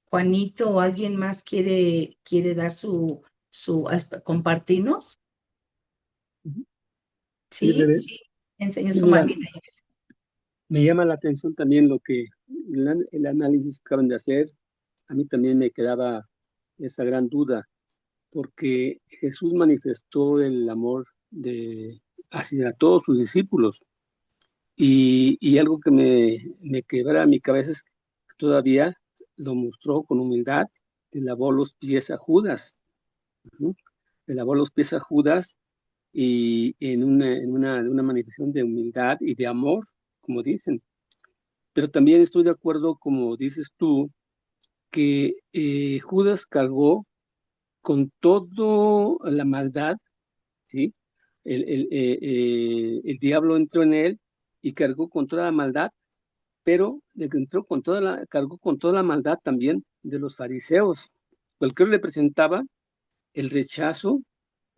Juanito o alguien más quiere dar compartirnos. Sí, Sí, Rebe. sí, enseñó Y su mira, manita. me llama la atención también lo que el análisis que acaban de hacer. A mí también me quedaba esa gran duda, porque Jesús manifestó el amor hacia todos sus discípulos. Y algo que me quebra mi cabeza es que todavía lo mostró con humildad, le lavó los pies a Judas, ¿no? Le lavó los pies a Judas y en una manifestación de humildad y de amor, como dicen. Pero también estoy de acuerdo, como dices tú, que Judas cargó con toda la maldad, ¿sí? El diablo entró en él y cargó con toda la maldad, pero cargó con toda la maldad también de los fariseos, cualquiera representaba el rechazo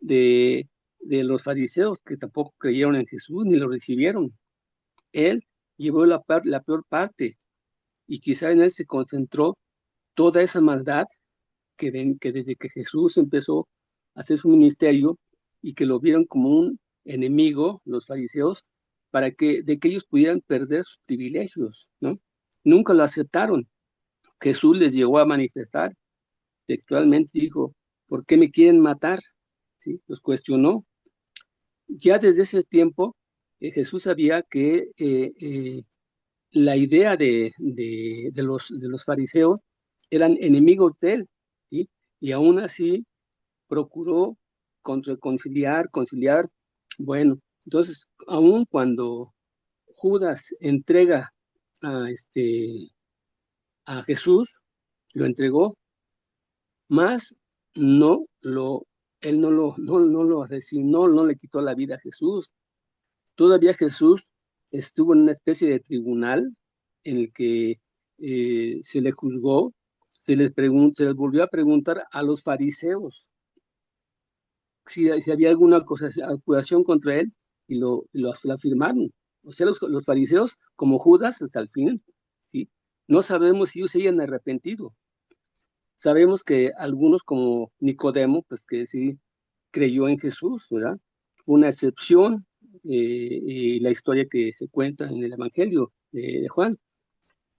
de los fariseos que tampoco creyeron en Jesús ni lo recibieron. Él llevó la peor parte y quizá en él se concentró toda esa maldad que desde que Jesús empezó a hacer su ministerio y que lo vieron como un enemigo, los fariseos, de que ellos pudieran perder sus privilegios, ¿no? Nunca lo aceptaron. Jesús les llegó a manifestar, textualmente dijo, ¿por qué me quieren matar? ¿Sí? Los cuestionó. Ya desde ese tiempo, Jesús sabía que la idea de los fariseos eran enemigos de él, ¿sí? Y aún así procuró conciliar. Bueno, entonces, aún cuando Judas entrega a, a Jesús, lo entregó, más no lo, él no lo asesinó, no le quitó la vida a Jesús. Todavía Jesús estuvo en una especie de tribunal en el que se le juzgó, se les volvió a preguntar a los fariseos si había alguna acusación contra él y lo afirmaron. O sea, los fariseos, como Judas hasta el fin, ¿sí? No sabemos si ellos se hayan arrepentido. Sabemos que algunos como Nicodemo, pues que sí creyó en Jesús, ¿verdad? Una excepción, y la historia que se cuenta en el Evangelio de Juan.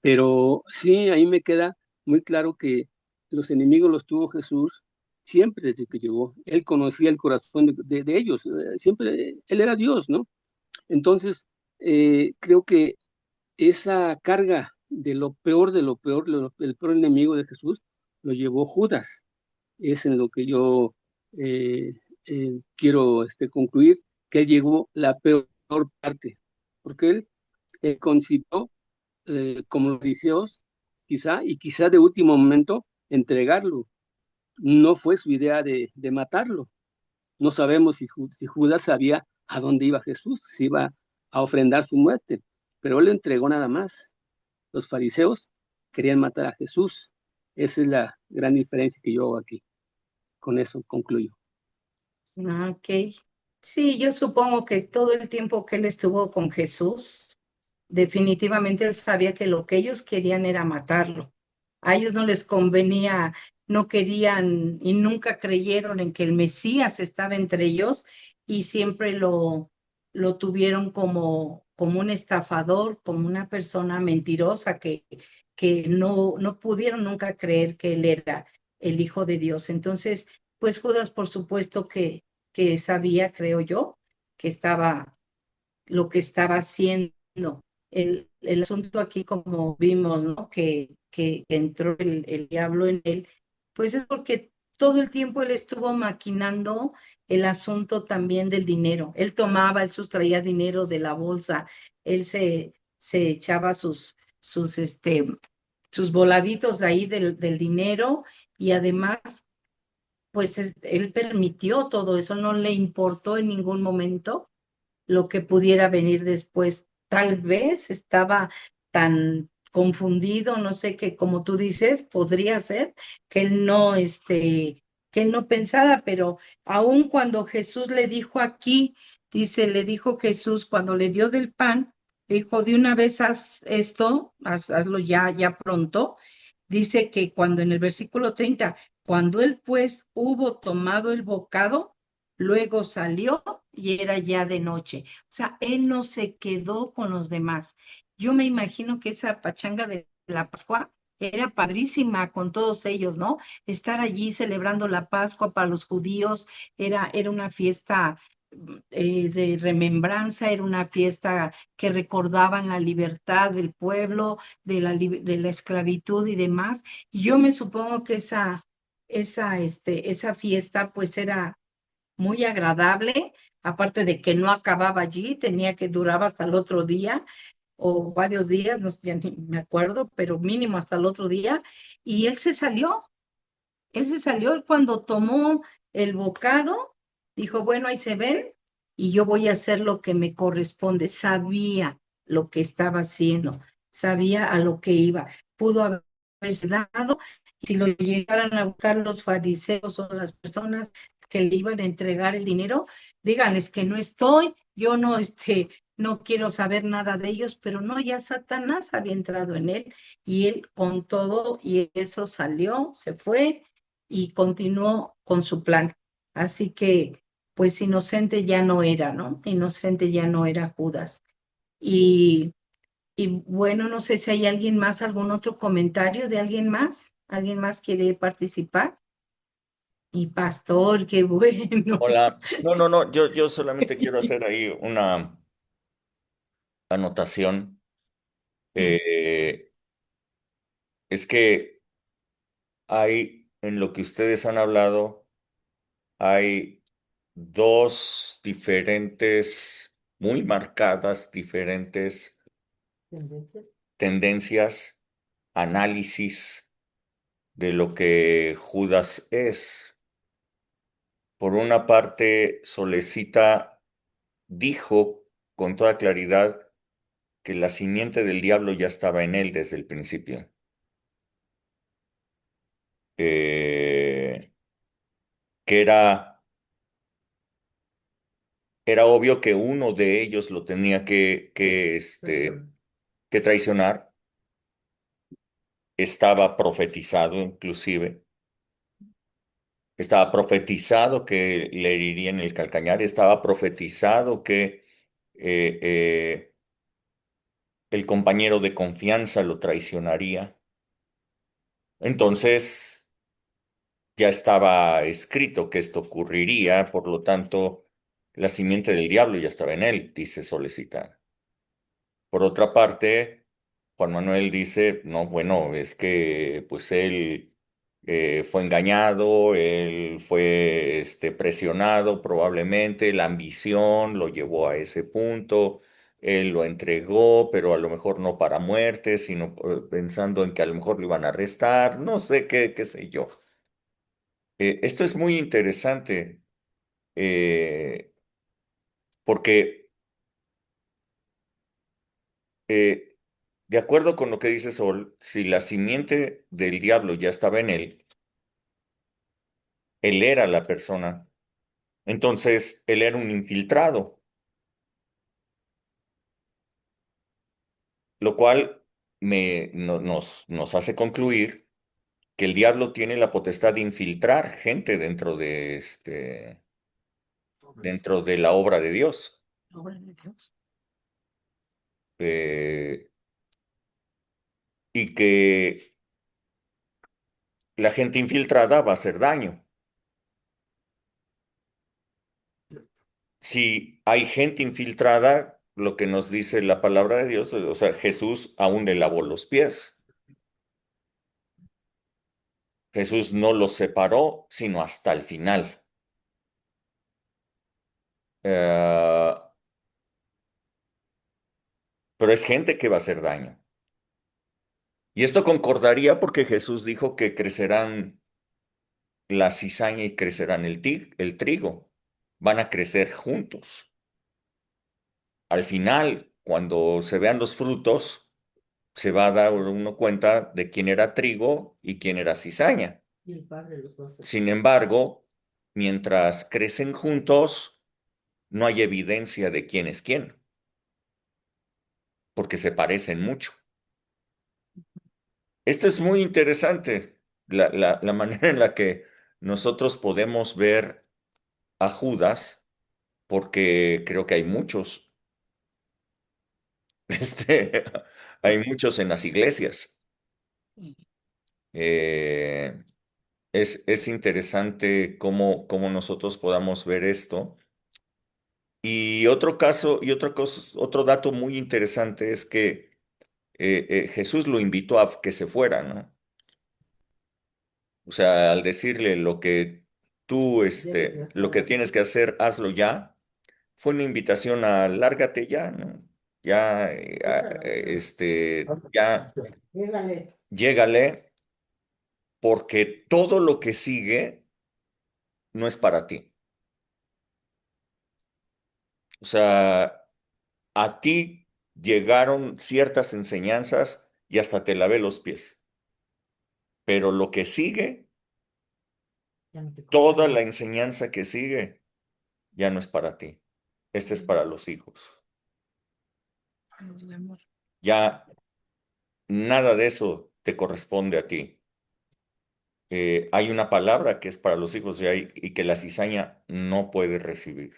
Pero sí, ahí me queda muy claro que los enemigos los tuvo Jesús siempre desde que llegó. Él conocía el corazón de ellos, siempre, él era Dios, ¿no? Entonces, creo que esa carga de lo peor, el peor enemigo de Jesús, lo llevó Judas. Es en lo que yo eh, quiero concluir, que él llegó la peor parte, porque él concibió como los fariseos, quizá de último momento, entregarlo. No fue su idea de matarlo. No sabemos si Judas sabía a dónde iba Jesús, si iba a ofrendar su muerte, pero él lo entregó nada más. Los fariseos querían matar a Jesús. Esa es la gran diferencia que yo hago aquí. Con eso concluyo. Ok. Sí, yo supongo que todo el tiempo que él estuvo con Jesús, definitivamente él sabía que lo que ellos querían era matarlo. A ellos no les convenía, no querían y nunca creyeron en que el Mesías estaba entre ellos y siempre lo tuvieron como un estafador, como una persona mentirosa que no pudieron nunca creer que él era el Hijo de Dios. Entonces, pues Judas, por supuesto que sabía, creo yo, que estaba lo que estaba haciendo. El asunto aquí, como vimos, ¿no? Que entró el diablo en él, pues es porque todo el tiempo él estuvo maquinando el asunto también del dinero. Él sustraía dinero de la bolsa, él se echaba sus voladitos ahí del dinero y además pues él permitió todo eso, no le importó en ningún momento lo que pudiera venir después. Tal vez estaba tan confundido, no sé, que como tú dices, podría ser que él no pensara, pero aun cuando Jesús le dijo aquí, dice, le dijo Jesús cuando le dio del pan, le dijo, de una vez haz esto, hazlo ya pronto. Dice que cuando en el versículo 30 cuando él pues hubo tomado el bocado, Luego salió y era ya de noche. O sea, él no se quedó con los demás. Yo me imagino que esa pachanga de la Pascua era padrísima con todos ellos, ¿no? Estar allí celebrando la Pascua para los judíos era una fiesta de remembranza, era una fiesta que recordaban la libertad del pueblo, de la esclavitud y demás. Y yo me supongo que esa fiesta pues era muy agradable, aparte de que no acababa allí, tenía que duraba hasta el otro día o varios días, no sé, ya ni me acuerdo, pero mínimo hasta el otro día, y él se salió cuando tomó el bocado, dijo, bueno, ahí se ven, y yo voy a hacer lo que me corresponde. Sabía lo que estaba haciendo, sabía a lo que iba. Pudo haberse dado, y si lo llegaran a buscar los fariseos o las personas que le iban a entregar el dinero, díganles que no estoy, yo no, no quiero saber nada de ellos, pero no, ya Satanás había entrado en él y él con todo y eso salió, se fue y continuó con su plan. Así que, pues inocente ya no era, ¿no? Inocente ya no era Judas. Y, y bueno, no sé si hay alguien más, algún otro comentario de alguien más. ¿Alguien más quiere participar? Y pastor, qué bueno. Hola. No, no, no, yo solamente quiero hacer ahí una anotación. Eh, es que hay, en lo que ustedes han hablado, hay dos diferentes, muy marcadas, diferentes tendencias, análisis de lo que Judas es. Por una parte, Solecita dijo con toda claridad que la simiente del diablo ya estaba en él desde el principio. Que era obvio que uno de ellos lo tenía que traicionar. Estaba profetizado inclusive. Estaba profetizado que le heriría en el calcañar. Estaba profetizado que el compañero de confianza lo traicionaría. Entonces ya estaba escrito que esto ocurriría, por lo tanto, la simiente del diablo ya estaba en él, dice Solecita. Por otra parte, Juan Manuel dice, no, bueno, es que pues él fue engañado, él fue presionado probablemente, la ambición lo llevó a ese punto, él lo entregó, pero a lo mejor no para muerte, sino pensando en que a lo mejor lo iban a arrestar, no sé qué sé yo. Esto es muy interesante eh, porque eh, de acuerdo con lo que dice Sol, si la simiente del diablo ya estaba en él era la persona, entonces él era un infiltrado, lo cual nos hace concluir que el diablo tiene la potestad de infiltrar gente dentro de la obra de Dios. Eh, y que la gente infiltrada va a hacer daño. Si hay gente infiltrada, lo que nos dice la palabra de Dios, o sea, Jesús aún le lavó los pies. Jesús no los separó, sino hasta el final. Eh, pero es gente que va a hacer daño. Y esto concordaría porque Jesús dijo que crecerán la cizaña y crecerán el trigo. Van a crecer juntos. Al final, cuando se vean los frutos, se va a dar uno cuenta de quién era trigo y quién era cizaña. Sin embargo, mientras crecen juntos, no hay evidencia de quién es quién, porque se parecen mucho. Esto es muy interesante, la manera en la que nosotros podemos ver a Judas porque creo que hay muchos, este, hay muchos en las iglesias. Eh, es interesante cómo nosotros podamos ver esto. Y otro caso, y otra cosa, otro dato muy interesante es que Jesús lo invitó a que se fuera, ¿no? O sea, al decirle lo que tú, lo que tienes que hacer, hazlo ya, fue una invitación a lárgate ya, ¿no? Ya, ya, llégale, porque todo lo que sigue no es para ti. O sea, a ti llegaron ciertas enseñanzas y hasta te lavé los pies, pero lo que sigue, toda la enseñanza que sigue, ya no es para ti. Este es para los hijos. Ya nada de eso te corresponde a ti. Hay una palabra que es para los hijos y que la cizaña no puede recibir.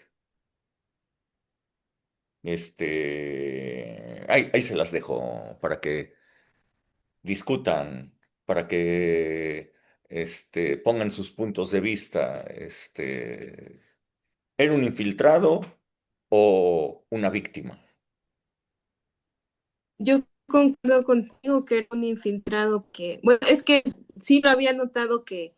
Ahí se las dejo para que discutan, para que pongan sus puntos de vista. ¿Era un infiltrado o una víctima? Yo concuerdo contigo que era un infiltrado que, bueno, es que sí lo había notado que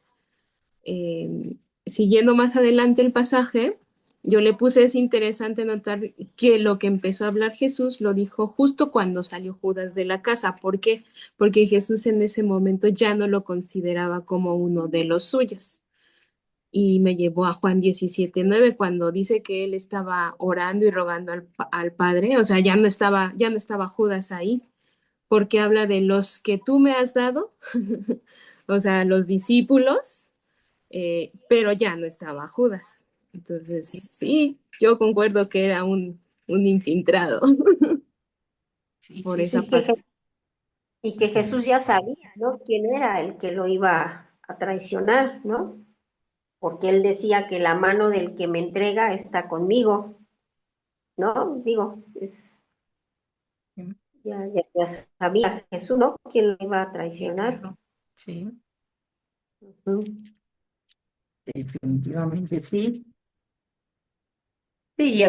siguiendo más adelante el pasaje, yo le puse, es interesante notar que lo que empezó a hablar Jesús lo dijo justo cuando salió Judas de la casa. ¿Por qué? Porque Jesús en ese momento ya no lo consideraba como uno de los suyos. Y me llevó a Juan 17:9 cuando dice que él estaba orando y rogando al Padre, o sea, ya no estaba Judas ahí, porque habla de los que tú me has dado, o sea, los discípulos, pero ya no estaba Judas. Entonces, sí, yo concuerdo que era un infiltrado por esa Y que, parte. y que Jesús ya sabía, ¿no? Quién era el que lo iba a traicionar, ¿no? Porque él decía que la mano del que me entrega está conmigo, ¿no? Digo, ya sabía Jesús, ¿no? Quién lo iba a traicionar. Sí, Ujú. definitivamente sí. Sí,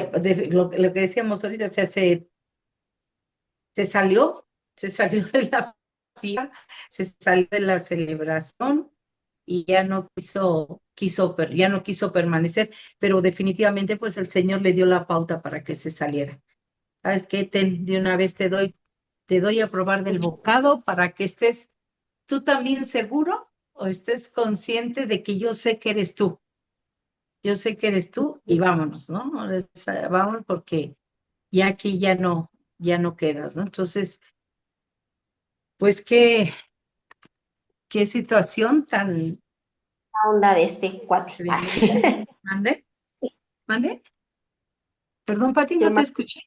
lo que decíamos ahorita, o sea, se salió, se salió de la fiesta, se salió de la celebración y ya no ya no quiso permanecer, pero definitivamente pues el Señor le dio la pauta para que se saliera. ¿Sabes qué? De una vez te doy a probar del bocado para que estés tú también seguro o estés consciente de que yo sé que eres tú. Yo sé que eres tú y vámonos, ¿no? Vámonos porque ya aquí ya no quedas, ¿no? Entonces, pues qué situación tan La onda de este cuate. tremenda. ¿Mande? ¿Mande? Perdón, Pati, Qué no te escuché.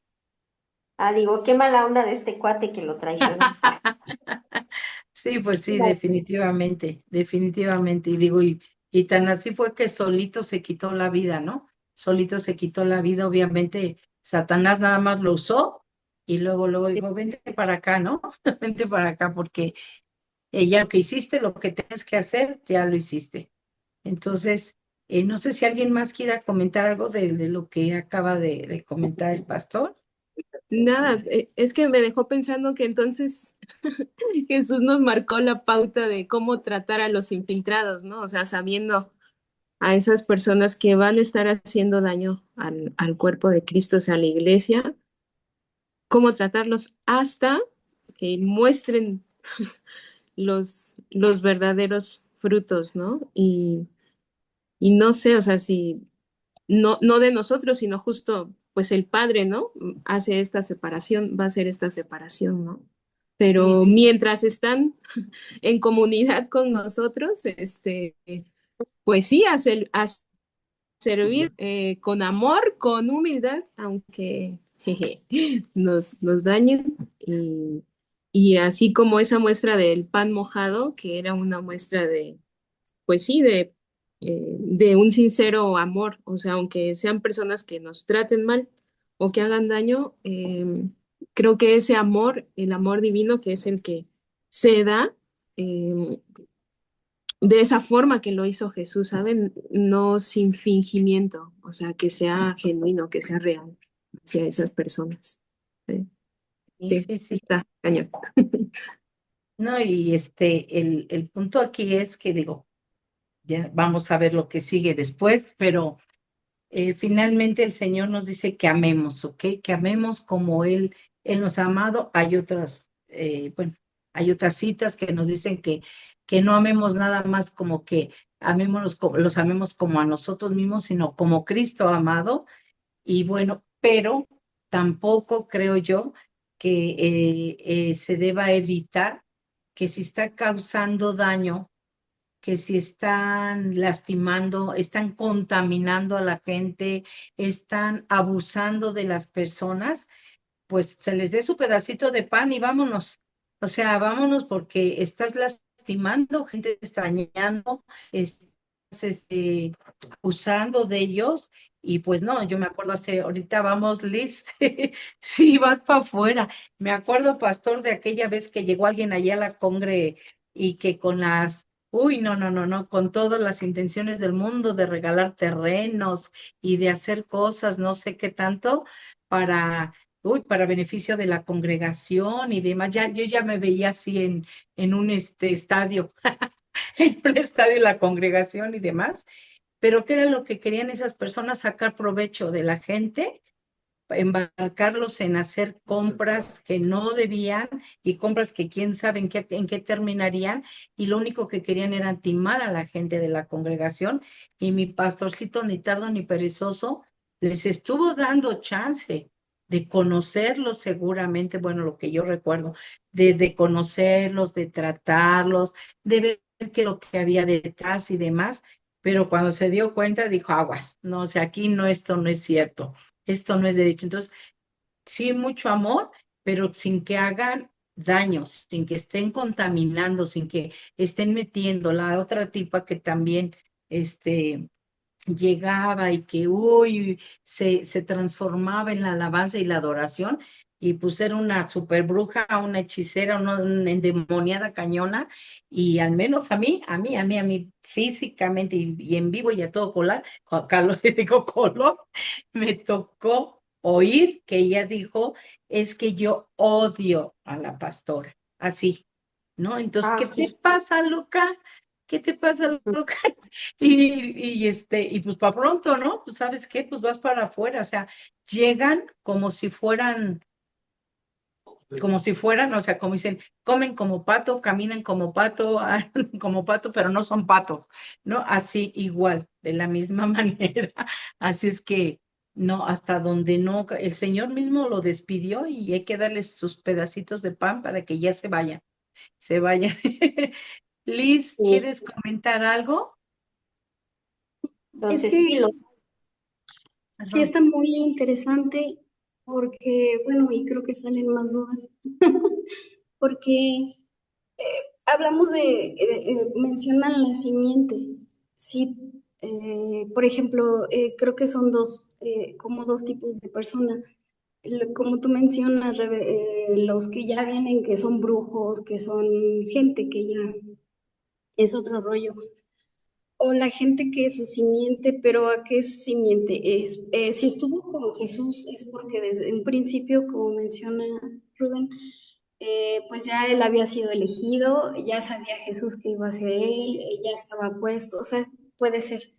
digo, qué mala onda de este cuate que lo traicionó. Sí, pues sí, definitivamente, definitivamente. Y digo, y tan así fue que solito se quitó la vida, ¿no? Solito se quitó la vida, obviamente, Satanás nada más lo usó y luego dijo, vente para acá, ¿no? Vente para acá porque ya lo que hiciste, lo que tienes que hacer, ya lo hiciste. Entonces, no sé si alguien más quiera comentar algo de lo que acaba de comentar el pastor. Nada, es que me dejó pensando que entonces Jesús nos marcó la pauta de cómo tratar a los infiltrados, ¿no? O sea, sabiendo a esas personas que van a estar haciendo daño al cuerpo de Cristo, o sea, a la iglesia, cómo tratarlos hasta que muestren los verdaderos frutos, ¿no? Y no sé, o sea, si no de nosotros, sino justo, pues el Padre, ¿no? Hace esta separación, va a hacer esta separación, ¿no? Pero Sí. mientras están en comunidad con nosotros, pues sí, a servir con amor, con humildad, aunque jeje, nos dañen. Y así como esa muestra del pan mojado, que era una muestra de, pues sí, de un sincero amor. O sea, aunque sean personas que nos traten mal o que hagan daño, creo que ese amor, el amor divino, que es el que se da de esa forma que lo hizo Jesús, ¿saben? No sin fingimiento, o sea, que sea genuino, que sea real hacia esas personas. Sí, Sí, sí, sí, sí. está cañón. No, y el punto aquí es que digo, ya vamos a ver lo que sigue después, pero finalmente el Señor nos dice que amemos, ¿ok? Que amemos como Él nos ha amado. Hay otras, bueno, hay otras citas que nos dicen que no amemos nada más como que amémonos, los amemos como a nosotros mismos, sino como Cristo ha amado. Y bueno, pero tampoco creo yo que se deba evitar que si está causando daño, que si están lastimando, están contaminando a la gente, están abusando de las personas, pues se les dé su pedacito de pan y vámonos. O sea, vámonos porque estás lastimando, gente extrañando, estás abusando de ellos. Y pues no, yo me acuerdo ahorita vamos, Liz, sí, vas para afuera. Me acuerdo, pastor, de aquella vez que llegó alguien allá a la congre y que con uy, no, no, no, no, con todas las intenciones del mundo de regalar terrenos y de hacer cosas, no sé qué tanto, para para beneficio de la congregación y demás. Yo ya me veía así en un estadio, en un estadio de la congregación y demás. Pero ¿qué era lo que querían esas personas? Sacar provecho de la gente, embarcarlos en hacer compras que no debían y compras que quién sabe en qué terminarían, y lo único que querían era timar a la gente de la congregación, y mi pastorcito ni tardo ni perezoso les estuvo dando chance de conocerlos seguramente, bueno, lo que yo recuerdo, de conocerlos, de tratarlos, de ver qué lo que había detrás y demás, pero cuando se dio cuenta dijo, aguas, no, o sea, aquí no, esto no es cierto, esto no es derecho. Entonces, sí, mucho amor, pero sin que hagan daños, sin que estén contaminando, sin que estén metiendo la otra tipa que también, llegaba y que, uy, se transformaba en la alabanza y la adoración, y pues era una super bruja, una hechicera, una endemoniada cañona, y al menos a mí, físicamente y en vivo y a todo color, calor, digo color, me tocó oír que ella dijo, es que yo odio a la pastora, así, ¿no? Entonces, ¿qué Ah, te pasa, loca? ¿Qué te pasa, loca? Y pues para pronto, ¿no? Pues ¿sabes qué? Pues vas para afuera, o sea, llegan como si fueran, o sea, como dicen, comen como pato, caminan como pato, como pato, pero no son patos, ¿no? Así igual, de la misma manera. Así es que, no, hasta donde no, el Señor mismo lo despidió y hay que darles sus pedacitos de pan para que ya se vayan. Liz, sí. ¿quieres comentar algo? Es Entonces, que sí, sí Ajá. está muy interesante porque, bueno, y creo que salen más dudas, porque hablamos mencionan la simiente, sí, por ejemplo, creo que son como dos tipos de personas. Como tú mencionas, los que ya vienen, que son brujos, que son gente que ya es otro rollo. O la gente que es su simiente, pero ¿a qué simiente es? Si estuvo con Jesús es porque desde un principio, como menciona Rubén, pues ya él había sido elegido, ya sabía Jesús que iba a ser él, ya estaba puesto, o sea, puede ser.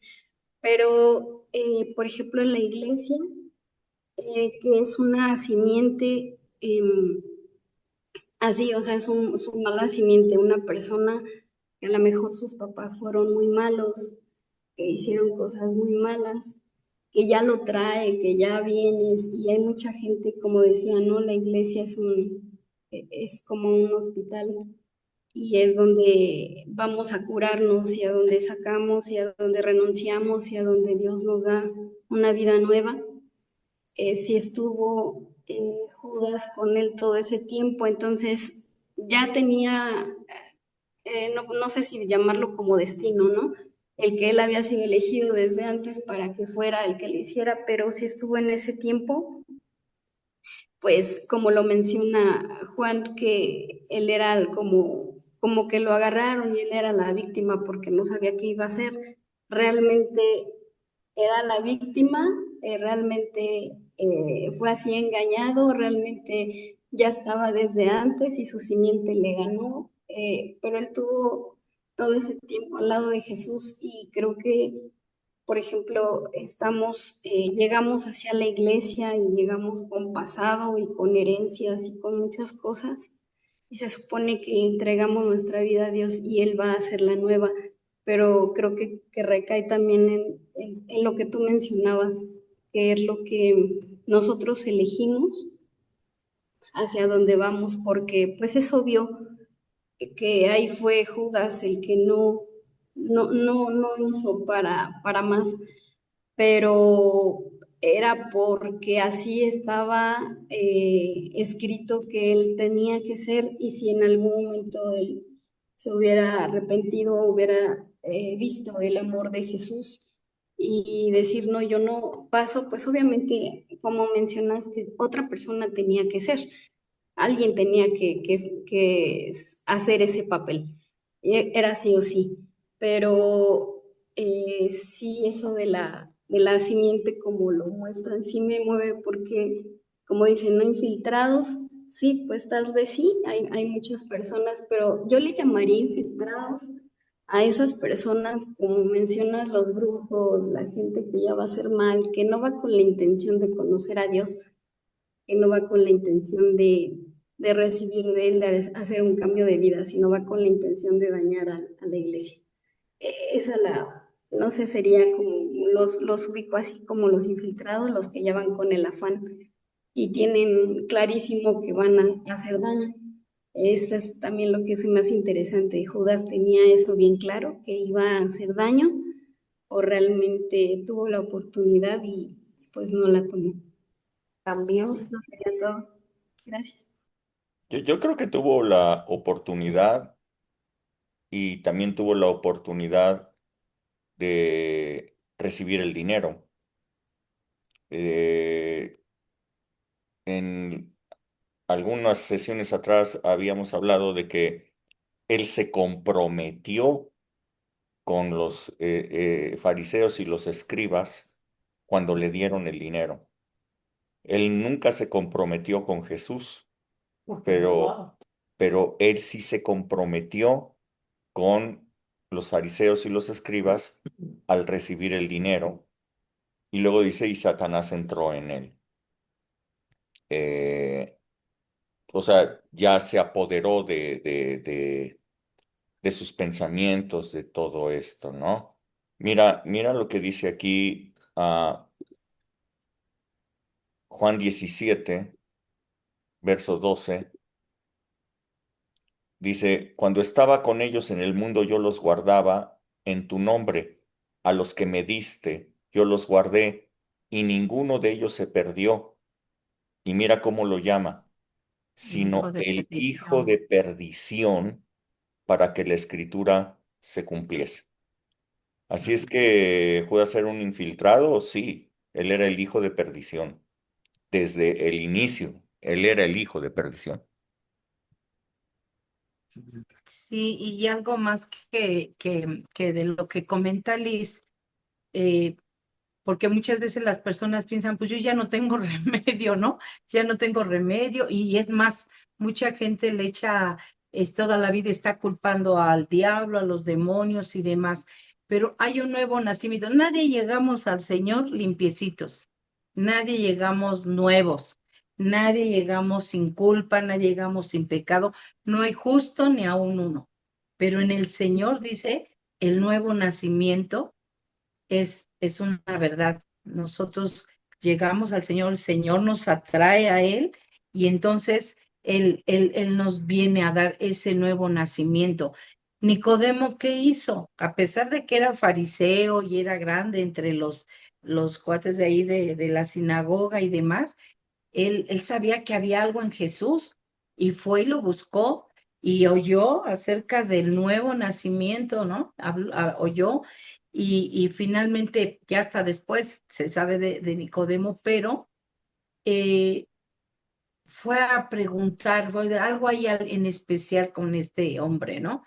Pero, por ejemplo, en la iglesia, que es una simiente, así, o sea, es un mala simiente, una persona que a lo mejor sus papás fueron muy malos, que hicieron cosas muy malas, que ya lo trae, que ya vienes, y hay mucha gente, como decía, ¿no? La iglesia es como un hospital y es donde vamos a curarnos y a donde sacamos y a donde renunciamos y a donde Dios nos da una vida nueva. Si estuvo Judas con él todo ese tiempo, entonces ya tenía, no sé si llamarlo como destino, ¿no? el que él había sido elegido desde antes para que fuera el que lo hiciera, pero sí estuvo en ese tiempo, pues como lo menciona Juan, que él era como que lo agarraron y él era la víctima porque no sabía qué iba a hacer. Realmente era la víctima, realmente fue así engañado, realmente ya estaba desde antes y su simiente le ganó, pero él tuvo todo ese tiempo al lado de Jesús y creo que, por ejemplo, llegamos hacia la iglesia y llegamos con pasado y con herencias y con muchas cosas y se supone que entregamos nuestra vida a Dios y Él va a hacer la nueva, pero creo que recae también en lo que tú mencionabas, que es lo que nosotros elegimos hacia dónde vamos, porque pues es obvio que ahí fue Judas el que no hizo para más, pero era porque así estaba escrito que él tenía que ser y si en algún momento él se hubiera arrepentido, hubiera visto el amor de Jesús y decir, no, yo no paso, pues obviamente, como mencionaste, otra persona tenía que ser, alguien tenía que hacer ese papel, era sí o sí, pero sí eso de la simiente como lo muestran, sí me mueve porque, como dicen, no infiltrados, sí, pues tal vez sí, hay muchas personas, pero yo le llamaría infiltrados a esas personas, como mencionas, los brujos, la gente que ya va a hacer mal, que no va con la intención de conocer a Dios, que no va con la intención de recibir de él, de hacer un cambio de vida, sino va con la intención de dañar a la iglesia. Esa no sé, sería como, los ubico así como los infiltrados, los que ya van con el afán y tienen clarísimo que van a hacer daño. Eso es también lo que es más interesante. Judas tenía eso bien claro, que iba a hacer daño, o realmente tuvo la oportunidad y pues no la tomó. Cambió. Eso sería todo. Gracias. Yo creo que tuvo la oportunidad y también tuvo la oportunidad de recibir el dinero. Eh, en algunas sesiones atrás habíamos hablado de que él se comprometió con los fariseos y los escribas cuando le dieron el dinero. Él nunca se comprometió con Jesús, pero él sí se comprometió con los fariseos y los escribas al recibir el dinero. Y luego dice, y Satanás entró en él. Eh, o sea, ya se apoderó de sus pensamientos, de todo esto, ¿no? Mira lo que dice aquí Juan 17, verso 12. Dice, cuando estaba con ellos en el mundo, yo los guardaba en tu nombre. A los que me diste, yo los guardé, y ninguno de ellos se perdió. Y mira cómo lo llama, Hijo sino de el hijo perdición. de perdición para que la escritura se cumpliese. Así es que Judas era un infiltrado, sí, él era el hijo de perdición. Desde el inicio, él era el hijo de perdición. Sí, y algo más que de lo que comenta Liz, eh, porque muchas veces las personas piensan, pues yo ya no tengo remedio, ¿no? Ya no tengo remedio, y es más, mucha gente le echa, toda la vida está culpando al diablo, a los demonios y demás, pero hay un nuevo nacimiento. Nadie llegamos al Señor limpiecitos, nadie llegamos nuevos. Nadie llegamos sin culpa, nadie llegamos sin pecado, no hay justo ni aún uno. Pero en el Señor dice, el nuevo nacimiento es una verdad. Nosotros llegamos al Señor, el Señor nos atrae a Él y entonces Él nos viene a dar ese nuevo nacimiento. Nicodemo, ¿qué hizo? A pesar de que era fariseo y era grande entre los cuates de ahí de la sinagoga y demás, él sabía que había algo en Jesús y fue y lo buscó y oyó acerca del nuevo nacimiento, ¿no? Oyó y finalmente ya hasta después se sabe de Nicodemo, pero fue a preguntar, algo hay en especial con este hombre, ¿no?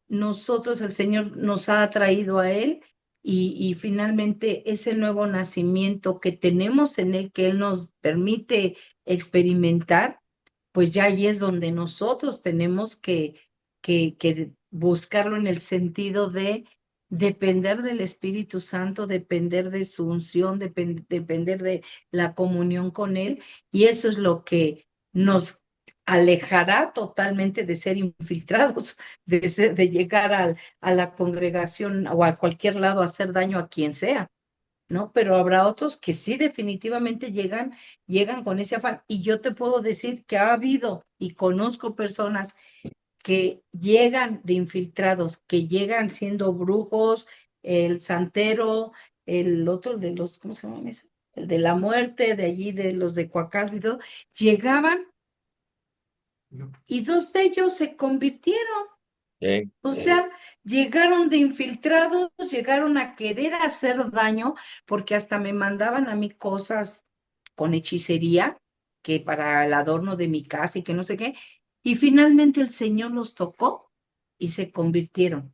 Nosotros, el Señor nos ha traído a Él y finalmente ese nuevo nacimiento que tenemos en Él, que Él nos permite experimentar, pues ya ahí es donde nosotros tenemos que buscarlo en el sentido de depender del Espíritu Santo, depender de su unción, depender de la comunión con Él, y eso es lo que nos alejará totalmente de ser infiltrados, de llegar a la congregación o a cualquier lado a hacer daño a quien sea, ¿no? Pero habrá otros que sí definitivamente llegan con ese afán. Y yo te puedo decir que ha habido y conozco personas que llegan de infiltrados, que llegan siendo brujos, el santero, el otro de los, ¿cómo se llama ese? El de la muerte, de allí, de los de Coacalco y todo, llegaban y 2 de ellos se convirtieron. O sea, llegaron de infiltrados, llegaron a querer hacer daño, porque hasta me mandaban a mí cosas con hechicería, que para el adorno de mi casa y que no sé qué, y finalmente el Señor los tocó y se convirtieron.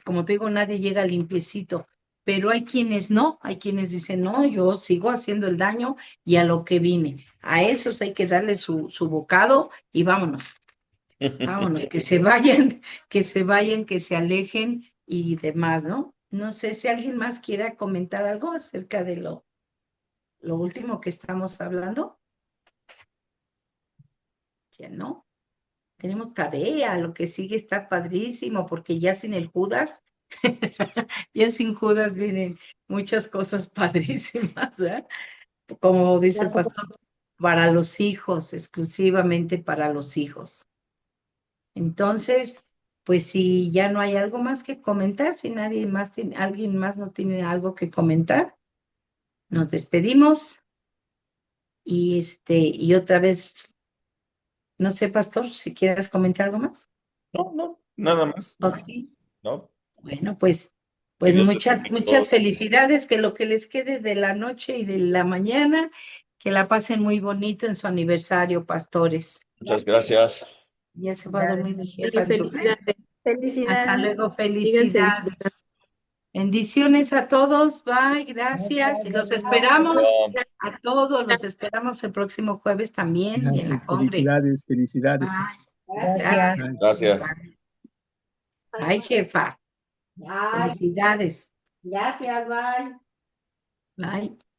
Como te digo, nadie llega limpiecito, pero hay quienes no, hay quienes dicen, no, yo sigo haciendo el daño y a lo que vine. A esos hay que darle su bocado y vámonos. Vámonos, que se vayan, que se alejen y demás, ¿no? No sé si alguien más quiera comentar algo acerca de lo último que estamos hablando. Ya no. Tenemos tarea, lo que sigue está padrísimo, porque ya sin el Judas, ya sin Judas vienen muchas cosas padrísimas, ¿verdad? Como dice el pastor, para los hijos, exclusivamente para los hijos. Entonces, pues si ya no hay algo más que comentar, si alguien más no tiene algo que comentar, nos despedimos y otra vez, no sé, pastor, si quieres comentar algo más. No, nada más. Ok. ¿No? Bueno, pues Que Dios los muchas bendiga. felicidades, que lo que les quede de la noche y de la mañana, que la pasen muy bonito en su aniversario, pastores. Muchas gracias. Ya se va a dormir mi Felicidades. jefa. Felicidades. Hasta Felicidades. luego, Síganse disfrutando. felicidades. Bendiciones a todos, bye, gracias. Y los esperamos a todos, los esperamos el próximo jueves también en la Gracias, congre. felicidades, felicidades. Bye. Gracias. Gracias. Bye, jefa. Bye. Felicidades. Gracias, bye. Bye.